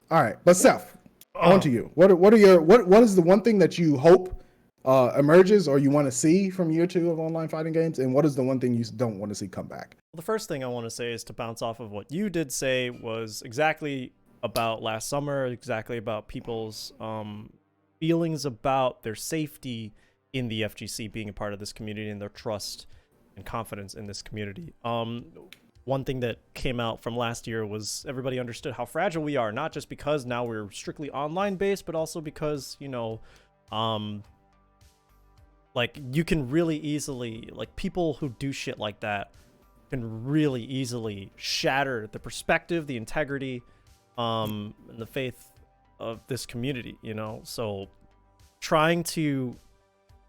All right, but Seth, on to you. What is the one thing that you hope emerges or you want to see from year 2 of online fighting games, and what is the one thing you don't want to see come back? Well, the first thing I want to say is to bounce off of what you did say was exactly about last summer, exactly about people's feelings about their safety in the FGC being a part of this community and their trust and confidence in this community. One thing that came out from last year was everybody understood how fragile we are, not just because now we're strictly online based, but also because, you know, like you can really easily, like people who do shit like that can really easily shatter the perspective, the integrity, and the faith of this community, you know? So trying to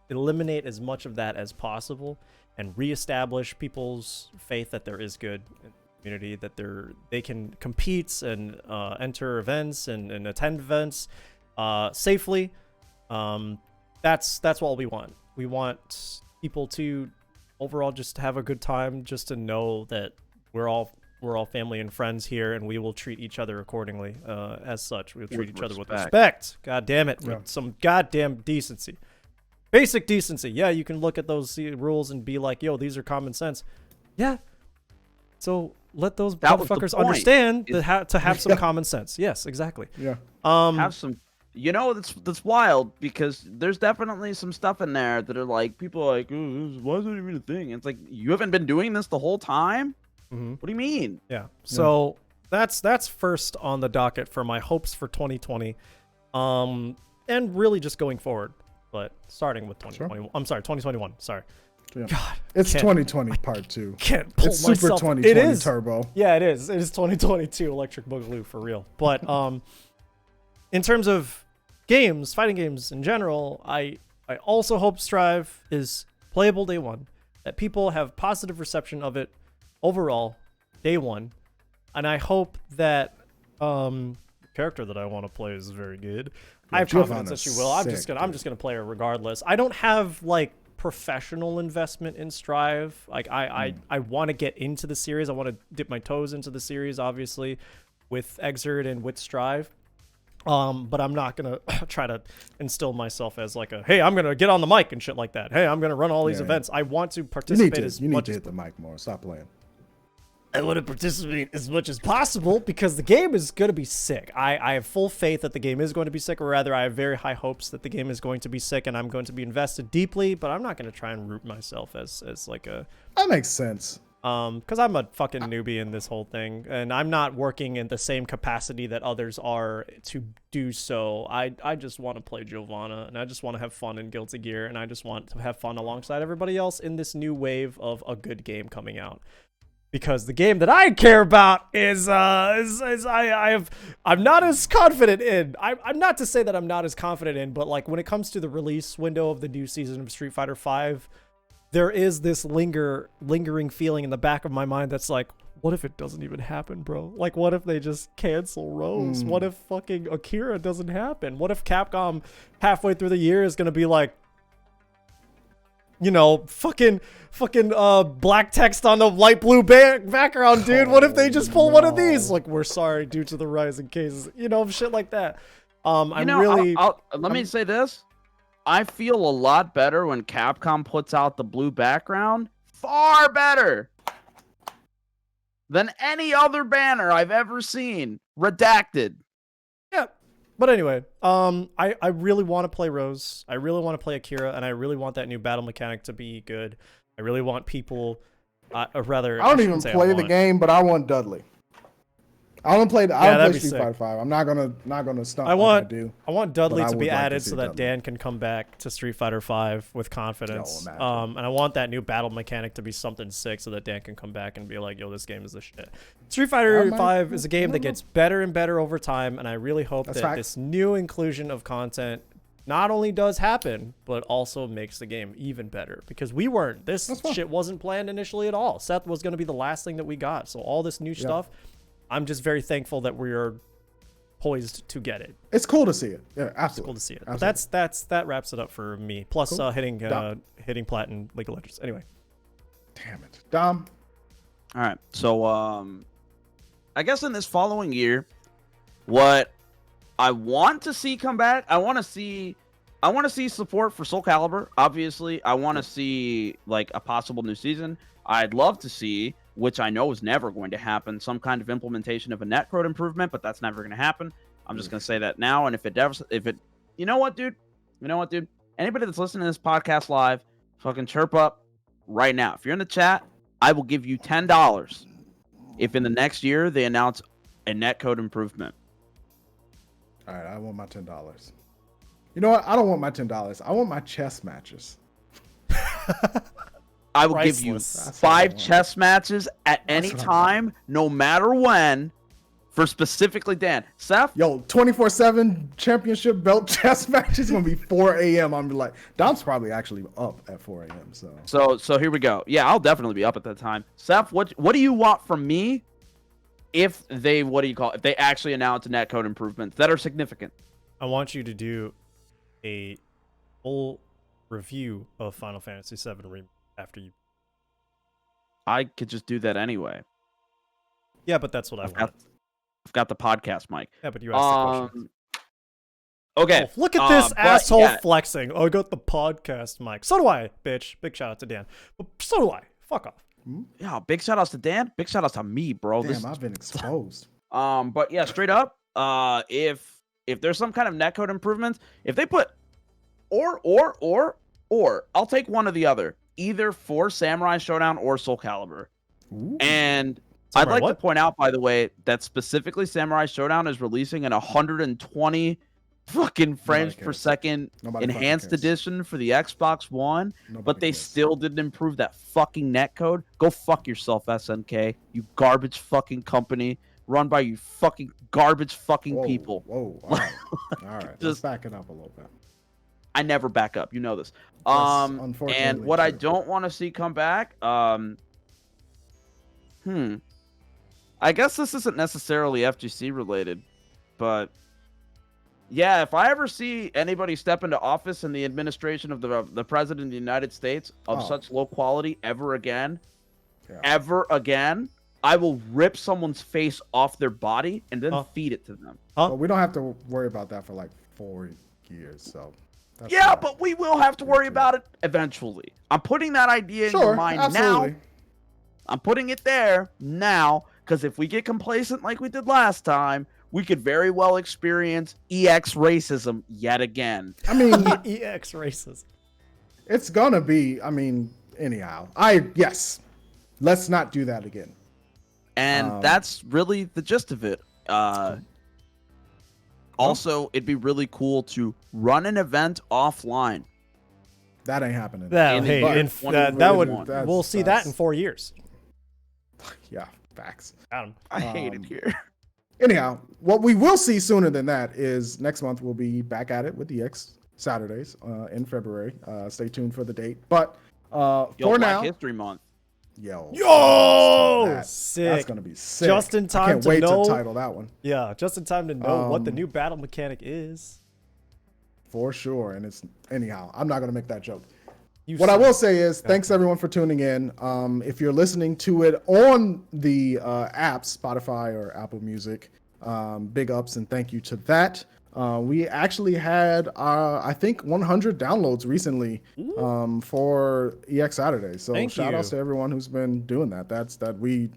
eliminate as much of that as possible and reestablish people's faith that there is good in the community, that they can compete and enter events and attend events safely. That's what we want. We want people to overall just have a good time, just to know that we're all we're all family and friends here, and we will treat each other accordingly. As such, we'll treat With each other with respect. respect. God damn it, Yeah. with some goddamn decency, basic decency. Yeah, you can look at those rules and be like, "Yo, these are common sense." Yeah. So let those That was the motherfuckers point. understand Is- to have some common sense. Yes, exactly. Yeah. Have some. You know, that's wild because there's definitely some stuff in there that are like people are like, oh, why is that even a thing? It's like you haven't been doing this the whole time. Mhm. What do you mean? Yeah. So that's first on the docket for my hopes for 2020, and really just going forward. But starting with 2020, I'm sorry, 2021. Sorry. Yeah. God, It's can't- 2020 part 2. can't pull It's Super myself. 2020 It is. Turbo. Yeah, it is. It is 2022 Electric Boogaloo for real. But in terms of games, fighting games in general, I also hope Strive is playable day one, that people have positive reception of it overall day one, and I hope that the character that I want to play is very good. I have confidence that she will. I'm just gonna play her regardless. I don't have like professional investment in Strive. Like I want to get into the series. I want to dip my toes into the series, obviously, with Exert and with Strive. But I'm not gonna try to instill myself as like a, hey, I'm gonna get on the mic and shit like that. Hey, I'm gonna run all these events. I want to participate as You need much to as hit the mic more. Stop playing. I want to participate as much as possible because the game is going to be sick. I have full faith that the game is going to be sick, or rather, I have very high hopes that the game is going to be sick, and I'm going to be invested deeply. But I'm not going to try and root myself as like a That makes sense. because I'm a fucking newbie in this whole thing, and I'm not working in the same capacity that others are to do so. I just want to play Giovanna, and I just want to have fun in Guilty Gear, and I just want to have fun alongside everybody else in this new wave of a good game coming out. Because the game that I care about is I'm not as confident in. I'm not to say that I'm not as confident in, but like when it comes to the release window of the new season of Street Fighter V, there is this lingering feeling in the back of my mind that's like, what if it doesn't even happen, bro? Like, what if they just cancel Rose? What if fucking Akira doesn't happen? What if Capcom halfway through the year is gonna be like, you know, fucking black text on the light blue background, dude? What if they just pull one of these? Like, we're sorry due to the rising cases, you know, shit like that. Let me say this. I feel a lot better when Capcom puts out the blue background. Far better than any other banner I've ever seen. Redacted. Yeah. But anyway, I really want to play Rose. I really want to play Akira, and I really want that new battle mechanic to be good. I really want people, or rather, I don't even play the game, but I want Dudley. I don't play. I don't play Street Fighter 5. I'm not gonna stop. I want Dudley but I to be would like to added see so that Dudley. Dan can come back to Street Fighter 5 with confidence. imagine. And I want that new battle mechanic to be something sick so that Dan can come back and be like, "Yo, this game is the shit." Street Fighter 5 is a game that gets better and better over time, and I really hope that this new inclusion of content not only does happen, but also makes the game even better. Because this shit wasn't planned initially at all. Seth was going to be the last thing that we got. So all this new stuff, I'm just very thankful that we are poised to get it. It's cool to see it. Yeah, absolutely. It's cool to see it. Absolutely. But that wraps it up for me. Plus hitting plat in League of Legends. Anyway. Damn it. Dom. All right. So I guess in this following year, what I want to see come back, I want to see support for Soul Calibur. Obviously, I want to see like a possible new season. I'd love to see, which I know is never going to happen, some kind of implementation of a netcode improvement, but that's never going to happen. I'm just going to say that now. And if it, you know what, dude? Anybody that's listening to this podcast live, fucking chirp up right now. If you're in the chat, I will give you $10 if in the next year they announce a netcode improvement. All right, I want my $10. You know what? I don't want my $10. I want my chess matches. I will give you 5 chess matches at any time, no matter when, for specifically Dan. Seth? Yo, 24/7 championship belt chess match is going to be 4 a.m. I'm like, Dom's probably actually up at 4 a.m. So here we go. Yeah, I'll definitely be up at that time. Seth, what do you want from me if they, if they actually announce netcode improvements that are significant? I want you to do a full review of Final Fantasy VII Remake after you. I could just do that anyway. Yeah, but that's what I want. I've got the podcast mic. Yeah, but you asked the question. Okay. Oh, look at this asshole yeah. flexing. Oh, I got the podcast mic. So do I, bitch. Big shout out to Dan. But so do I. Fuck off. Yeah, big shout outs to Dan. Big shout outs to me, bro. Damn, I've been exposed. But yeah, straight up, if there's some kind of netcode improvements, if they put or I'll take one or the other, either for Samurai Showdown or Soul Calibur. Ooh. And Samurai I'd like what? to point out, by the way, that specifically Samurai Showdown is releasing an 120 fucking frames per cares. second Nobody enhanced fucking cares. edition for the Xbox One, Nobody but they cares. still didn't improve that fucking netcode. Go fuck yourself, SNK, you garbage fucking company run by you fucking garbage fucking Whoa, people. Whoa, all right. All right, let's Just- back it up a little bit. I never back up. You know this. That's And unfortunately what I true. don't want to see come back, I guess this isn't necessarily FGC related, but yeah, if I ever see anybody step into office in the administration of the president of the United States of Oh. such low quality ever again, Yeah. I will rip someone's face off their body and then Huh? feed it to them. Huh? But we don't have to worry about that for like 4 years, so. That's Yeah, not- but we will have to worry about it eventually. I'm putting that idea in your Sure, mind absolutely. now. I'm putting it there now, because if we get complacent like we did last time, we could very well experience EX racism yet again. I mean, EX races. it's gonna be. I mean, anyhow, yes. Let's not do that again. And that's really the gist of it. Also, it'd be really cool to run an event offline. That ain't happening. That, In hey, the in, year that would 2021. we'll see that in 4 years. Yeah, facts. Adam. I hate it here. Anyhow, what we will see sooner than that is next month we'll be back at it with EX Saturdays in February. Stay tuned for the date. But Yo, for Black now, History Month. yo, that's sick. gonna be sick. Just in I time can't to wait know- to title that one Yeah, just in time to know what the new battle mechanic is. for sure. And it's anyhow, I'm not gonna make that joke. You What I said- will say is thanks everyone for tuning in. If you're listening to it on the apps, Spotify or Apple Music, big ups and thank you to that. We actually had, I think, 100 downloads recently for EX Saturday. So Thank shout outs you. to everyone who's been doing that. That we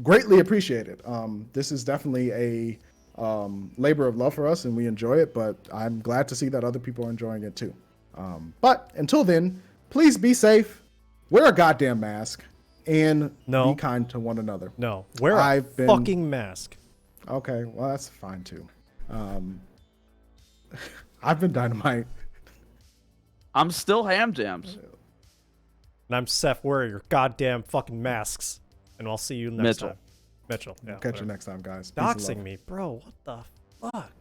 greatly appreciate it. This is definitely a labor of love for us, and we enjoy it. But I'm glad to see that other people are enjoying it too. But until then, please be safe, wear a goddamn mask, and No. be kind to one another. No, wear a I've been- fucking mask. Okay, well, that's fine too. I've been Dynamite. I'm still Ham Jams. And I'm Seth. Wear your goddamn fucking masks. And I'll see you next Mitchell. time. Mitchell. Yeah, Catch you whatever. next time, guys. Peace and love. Doxing me, bro. What the fuck?